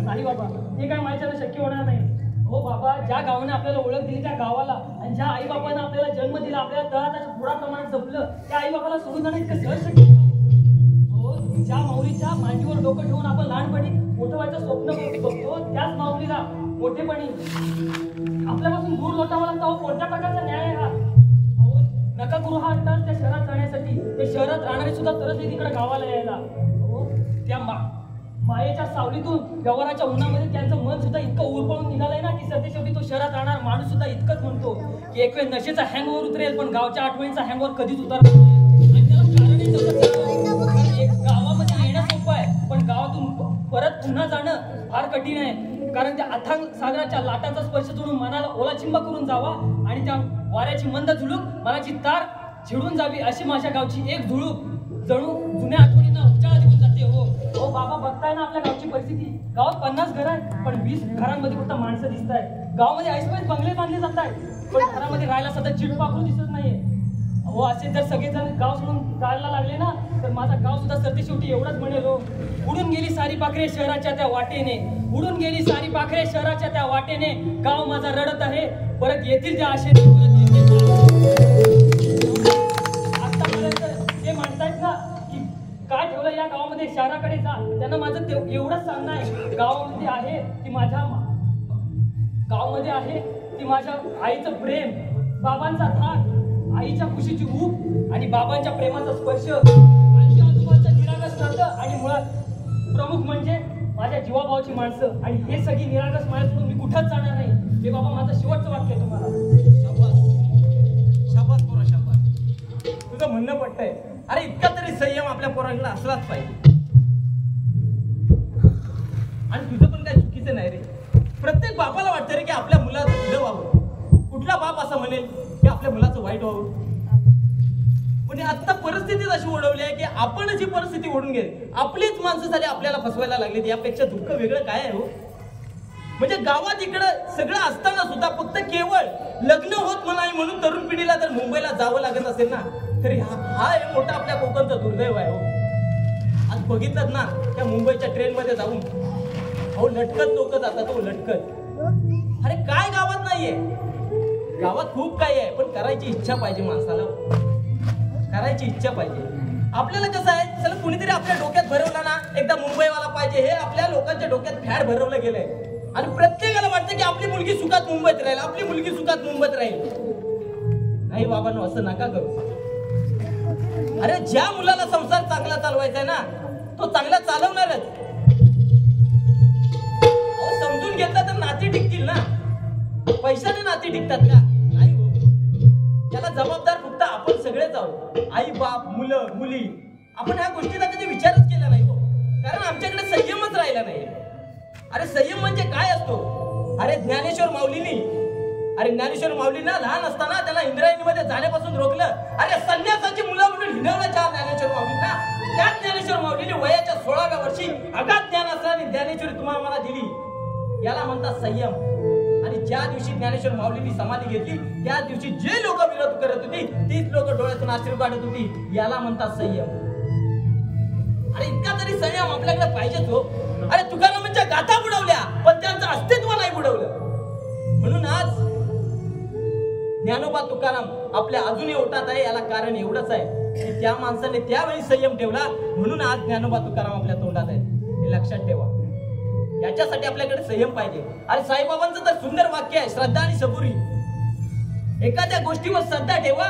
नाही बाबा, हे काय माझ्याला शक्य होणार नाही. हो बाबा, ज्या गावाने आपल्याला ओळख दिली त्या गावाला आणि ज्या आई बाबांना आपल्याला जन्म दिला, आपल्याला तळाच्या पुराप्रमाणे जपलं, त्या आई बाबाला सोडून जाणं इतकं सहज शक्य नाही. हो, ज्या माऊलीच्या मांडीवर डोकं ठेवून आपण लहानपणी मोठं व्हायचं स्वप्न बघतो, त्याच माऊलीला मोठेपणी आपल्यापासून दूर लोटावं लागतं. अहो, कोणत्या प्रकारचा न्याय आहे हा? अहो, नका करू हा अंतर त्या शहरात जाण्यासाठी. ते शहरात राहणारे सुद्धा तरच तिकडे गावाला यायला. हो, त्या मायेच्या सावलीतून व्यवहाराच्या उन्हामध्ये त्यांचं मन सुद्धा इतकं उरपळून निघालंय ना की सरते शेवटी तो शहरात राहणार माणूस सुद्धा इतकंच म्हणतो की एक वेळ नशेचा हँगवर उतरेल पण गावच्या आठवणीचा हँगवर कधीच उतरणार नाही. आणि त्याला कारणही तसंच एक गावामध्ये येणं सोपं आहे पण गावातून परत पुन्हा जाणं फार कठीण आहे. कारण त्या अथांग सागराच्या लाटांचा स्पर्श जोडून मनाला ओलाचिंबा करून जावा आणि त्या वाऱ्याची मंद झुळूक मनाची तार छिडून जावी अशी माझ्या गावची एक झुळूक जणू जुन्या आठवणींना उजाळा देऊन जाते. हो बाबा, बघताय ना आपल्या गावची परिस्थिती. गावात 50 घर आहेत पण 20 घरांमध्ये फक्त माणसं दिसत आहेत. गावामध्ये ऐसपैस बंगले बांधले जात आहेत पण घरामध्ये राहायला सतत चिडपाखरू दिसत नाहीये. हो, असे जर सगळेजण गाव सोडून जायला लागले ना तर माझा गाव सुद्धा सरते शेवटी एवढंच म्हणेल. हो, उडून गेली सारी पाखरे शहराच्या त्या वाटेने, उडून गेली सारी पाखरे शहराच्या त्या वाटेने, गाव माझा रडत आहे परत येतील त्या आशेने, परत येतील. आतापर्यंत ते म्हणतायत ना की काय ठेवलं या गावामध्ये, शहराकडे जा, त्यांना माझं एवढंच सांगणं आहे. गावामध्ये आहे ती माझ्या आईचं प्रेम, बाबांचा थाट, आईच्या खुशीची ऊब आणि बाबांच्या प्रेमाचा स्पर्श, आजी आजोबांचं निरागस नातं आणि मुळात प्रमुख म्हणजे माझ्या जीवाभावाची माणसं. आणि हे सगळी निरागस माया सोडून मी कुठंच जाणार नाही. हे बाबा माझं शेवटचं वाक्य आहे तुम्हाला. शाबास पोरा शाबास, तुझं म्हणणं पटतंय. अरे इतका तरी संयम आपल्या पोरांना असलाच पाहिजे. आणि तुझं पण काही चुकीचं नाही रे. प्रत्येक बापाला वाटतं रे की आपल्या मुलाचं भलं व्हावं. कुठला बाप असं म्हणेल की आपल्या मुलाचं वाईट व्हावं? पण आता परिस्थितीच अशी ओढवली आहे की आपण जी परिस्थिती ओढून गेली, आपलीच माणसं झाली आपल्याला फसवायला लागली. यापेक्षा दुःख वेगळं काय आहे हो? म्हणजे गावात इकडं सगळं असताना सुद्धा फक्त केवळ लग्न होत नाही म्हणून तरुण पिढीला जर मुंबईला जावं लागत असेल ना तरी हा एक मोठा आपल्या कोकणचं दुर्दैव आहे हो. आज बघितलं ना त्या मुंबईच्या ट्रेनमध्ये जाऊन अहो लटकत लोक जातात. हो लटकत. अरे काय गावात नाहीये? गावात खूप काही आहे पण करायची इच्छा पाहिजे माणसाला. करायची इच्छा पाहिजे. आपल्याला कसं आहे, चला कुणीतरी आपल्या डोक्यात भरवला ना एकदा मुंबईवाला पाहिजे, हे आपल्या लोकांच्या डोक्यात फॅड भरवलं गेलंय. आणि प्रत्येकाला वाटतं की आपली मुलगी सुखात मुंबईत राहील, आपली मुलगी सुखात मुंबईत राहील. नाही बाबांनो, असं नका करू. अरे ज्या मुलाला संसार चांगला चालवायचा आहे ना तो चांगला चालवणारच. समजून घेतला तर नाती टिकतील ना. पैशाने नाती टिकतात का? नाही हो. त्याला जबाबदार फक्त आपण सगळेच आहोत. आई बाप, मुलं मुली. आपण ह्या गोष्टीचा कधी विचारच केला नाही हो. कारण आमच्याकडे संयमच राहिला नाही. अरे संयम म्हणजे काय असतो? अरे ज्ञानेश्वर माऊलींना लहान असताना त्याला इंद्रायणीमध्ये जाण्यापासून रोखलं. अरे संन्यासाची मुलं म्हणून हिंडवलं ज्या ज्ञानेश्वर माऊलींना, त्या ज्ञानेश्वर माऊलीने वयाच्या 16व्या वर्षी अगाध ज्ञान असल्याने ज्ञानेश्वरी तुम्हाला मला दिली. याला म्हणतात संयम. आणि ज्या दिवशी ज्ञानेश्वर माऊलींनी समाधी घेतली त्या दिवशी जे लोक विरोध करत होती तीच लोक डोळ्यातून अश्रू काढत होती. याला म्हणतात संयम. अरे इतका तरी संयम आपल्याकडे पाहिजेच हो. अरे तुकारामांच्या गाथा बुडवल्या पण त्यांचं अस्तित्व नाही बुडवलं. म्हणून आज ज्ञानोबा तुकाराम आपल्या अजूनही ओटात आहे. याला कारण एवढंच आहे की त्या माणसाने त्यावेळी संयम ठेवला म्हणून आज ज्ञानोबा तुकाराम आपल्या तोंडात आहे. हे लक्षात ठेवा. याच्यासाठी आपल्याकडे संयम पाहिजे. अरे साईबाबांचं तर सुंदर वाक्य आहे, श्रद्धा आणि सबुरी. एखाद्या गोष्टीवर श्रद्धा ठेवा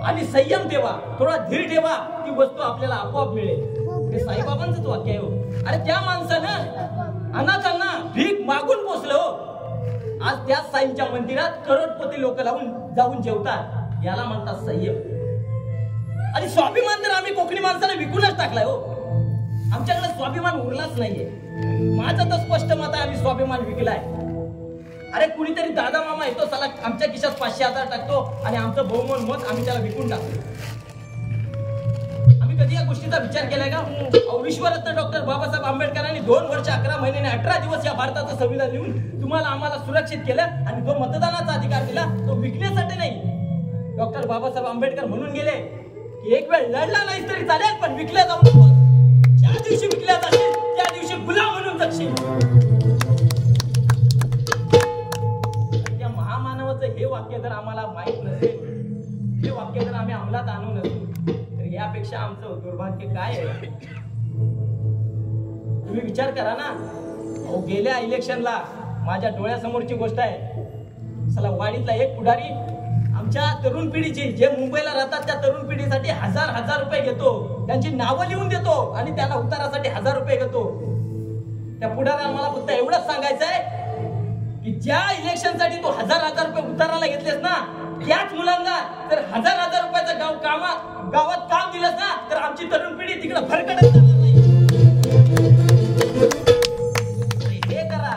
आणि संयम ठेवा, थोडा धीर ठेवा, ती वस्तू आपल्याला आपोआप मिळेल. हे साईबाबांचंच वाक्य आहे हो. अरे त्या माणसानं अनाथांना भीक मागून पोचलं हो. आज त्याच साईंच्या मंदिरात करोडपती लोक जाऊन जेवतात. याला म्हणतात संयम. आणि स्वाभिमान तर आम्ही कोकणी माणसाला विकूनच टाकलाय हो. आमच्याकडे स्वाभिमान उरलाच नाहीये. माझं तर स्पष्ट मत आहे, आम्ही स्वाभिमान विकलाय. अरे कुणीतरी दादा मामा येतो, चला आमच्या खिशात 500,000 टाकतो आणि आमचं बहुमन मत आम्ही त्याला विकून टाकतो. आम्ही कधी या गोष्टीचा विचार केलाय का? विश्वरत्न डॉक्टर बाबासाहेब आंबेडकरांनी 2 वर्ष 11 महिने आणि 18 दिवस या भारताचं संविधान लिहून तुम्हाला आम्हाला सुरक्षित केलं आणि जो मतदानाचा अधिकार दिला तो विकण्यासाठी नाही. डॉक्टर बाबासाहेब आंबेडकर म्हणून गेले की एक वेळ लढला नाही तरी चालेल, पण विकल्या जाऊ नको. ज्या दिवशी विकल्या जातील त्या दिवशी गुलाम म्हणून जगशील. त्या महामानवाचं हे वाक्य जर आम्हाला माहित नसेल, हे वाक्य जर आम्ही अंमलात आणू नसू, तर यापेक्षा आमचं दुर्भाग्य काय आहे? तुम्ही विचार करा ना. गेल्या इलेक्शनला माझ्या डोळ्यासमोरची गोष्ट आहे. चला वाडीतला एक पुढारी आमच्या तरुण पिढीची, जे मुंबईला राहतात त्या तरुण पिढीसाठी हजार रुपये घेतो, त्यांची नावं लिहून देतो आणि त्यांना उतारासाठी 1000 रुपये घेतो. त्या पुढाऱ्याला मला फक्त एवढंच सांगायचं आहे की ज्या इलेक्शनसाठी तू हजार रुपये उताराला घेतलेस ना, त्याच मुलांना जर हजार रुपयाचं गावात काम दिलंस ना, तर आमची तरुण पिढी तिकडे भरकडत जाणार नाही. हे करा.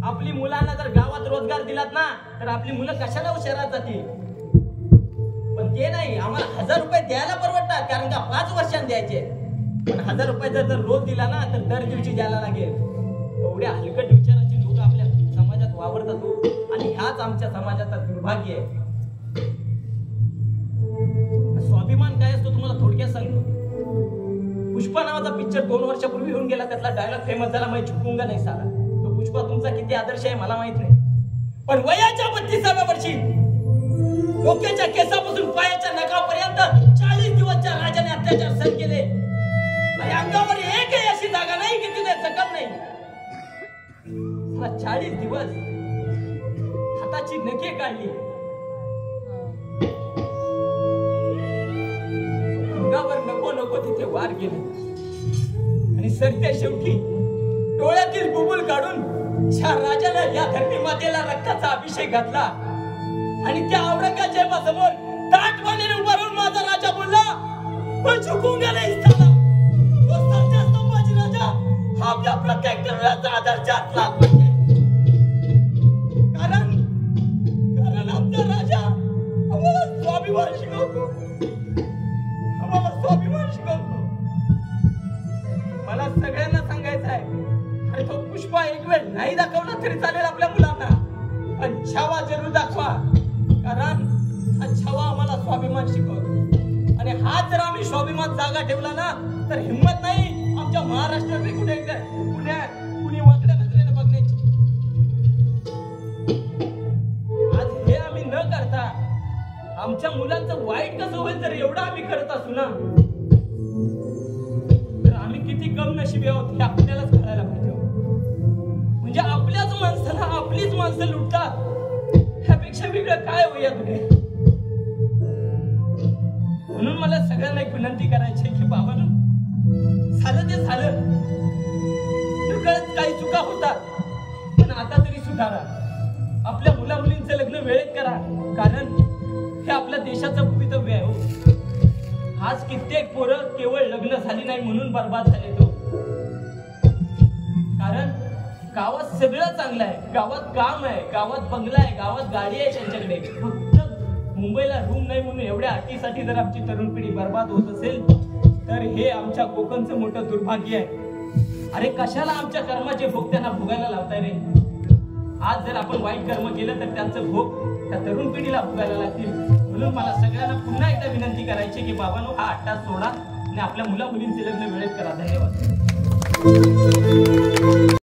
आपली मुलांना जर गावात रोजगार दिलात ना, तर आपली मुलं कशाला शहरात जातील? पण ते नाही, आम्हाला 1000 रुपये द्यायला परवडतात, कारण का 5 वर्षांनी द्यायचे. पण 1000 रुपये जर रोज दिला ना, तर दर दिवशी द्यायला लागेल. एवढ्या हलकट विचाराची लोक आपल्या समाजात वावरतात आणि ह्याच आमच्या समाजाचा दुर्भाग्य आहे. स्वाभिमान काय असतो तुम्हाला थोडक्यात सांगतो. पुष्पा नावाचा पिक्चर 2 वर्षापूर्वी होऊन गेला, त्यातला डायलॉग फेमस झाला, मैं झुकूंगा नहीं साला. तो पुष्पा तुमचा किती आदर्श आहे मला माहित नाही, पण वयाच्या 32व्या वर्षी डोक्याच्या केसापासून पायाच्या नखापर्यंत 40 दिवसच्या राजाने अत्याचार सहन केले आणि अंगावर एकही अशी जागा नाही की तिथे जखम नाही. 40 दिवस हाताची नखे काढली, अंगावर नको तिथे वार गेले आणि सरत्या शेवटी डोळ्यातील बुबुल काढून ज्या राजाने या धरती मातेला रक्ताचा अभिषेक घातला आणि त्या औरंगजेबासमोर ताटमानेने उभा राहून माझा राजा बोलला, पण झुकूंगा नहीं साला. तो सरच्या स्तंभाची राजा हा आपल्या प्रत्येक तरुणाचा आदर्श असला पाहिजे. कारण आमचा राजा आम्हाला स्वाभिमान शिकवतो. मला सगळ्यांना सांगायचं आहे, अरे तो पुष्पा एक वेळ नाही दाखवला तरी चालेल आपल्या मुलांना, पण छावा जरूर दाखवा, कारण हा छावा आम्हाला स्वाभिमान शिकवतो. आणि हा जर आम्ही स्वाभिमान जागा ठेवला ना, तर हिंमत नाही आमच्या महाराष्ट्रात कुणी वाकड्या नजरेने बघण्याची. आज हे आम्ही न करता आमच्या मुलांचं वाईट कसं होईल जर एवढं आम्ही करत असू ना, तर आम्ही किती कम नशिबी आहोत हे आपल्यालाच कळायला पाहिजे. म्हणजे आपल्याच माणसाला आपलीच माणसं लुटतात, ह्यापेक्षा वेगळं काय होऊया तुम्ही. म्हणून मला सगळ्यांना एक विनंती करायची की बाबांनो, झालं ते झालं, काही चुका होतात, पण आता तरी सुधारा. आपल्या मुला मुलींचं लग्न वेळेत करा, कारण हे आपल्या देशाचं भवितव्य आहे हो. आज कित्येक पोरं केवळ लग्न झाली नाही म्हणून बर्बाद झाले तो. कारण गावात सगळं चांगलं आहे, गावात काम आहे, गावात बंगला आहे, गावात गाडी आहे त्यांच्याकडे, फक्त मुंबईला रूम नाही म्हणून एवढ्या अटीसाठी जर आमची तरुण पिढी बर्बाद होत असेल, तर हे आमच्या कोकणचं मोठं दुर्भाग्य आहे. अरे कशाला आमच्या कर्माचे भोग त्यांना भोगायला लावताय रे. आज जर आपण वाईट कर्म केलं तर त्यांचं भोग त्या तरुण पिढीला भोगायला लागतील. म्हणून मला सगळ्यांना पुन्हा एकदा विनंती करायची की बाबांनो, हा अट्टा सोडा आणि आपल्या मुला मुलींचे लग्न वेळेत करा. धन्यवाद.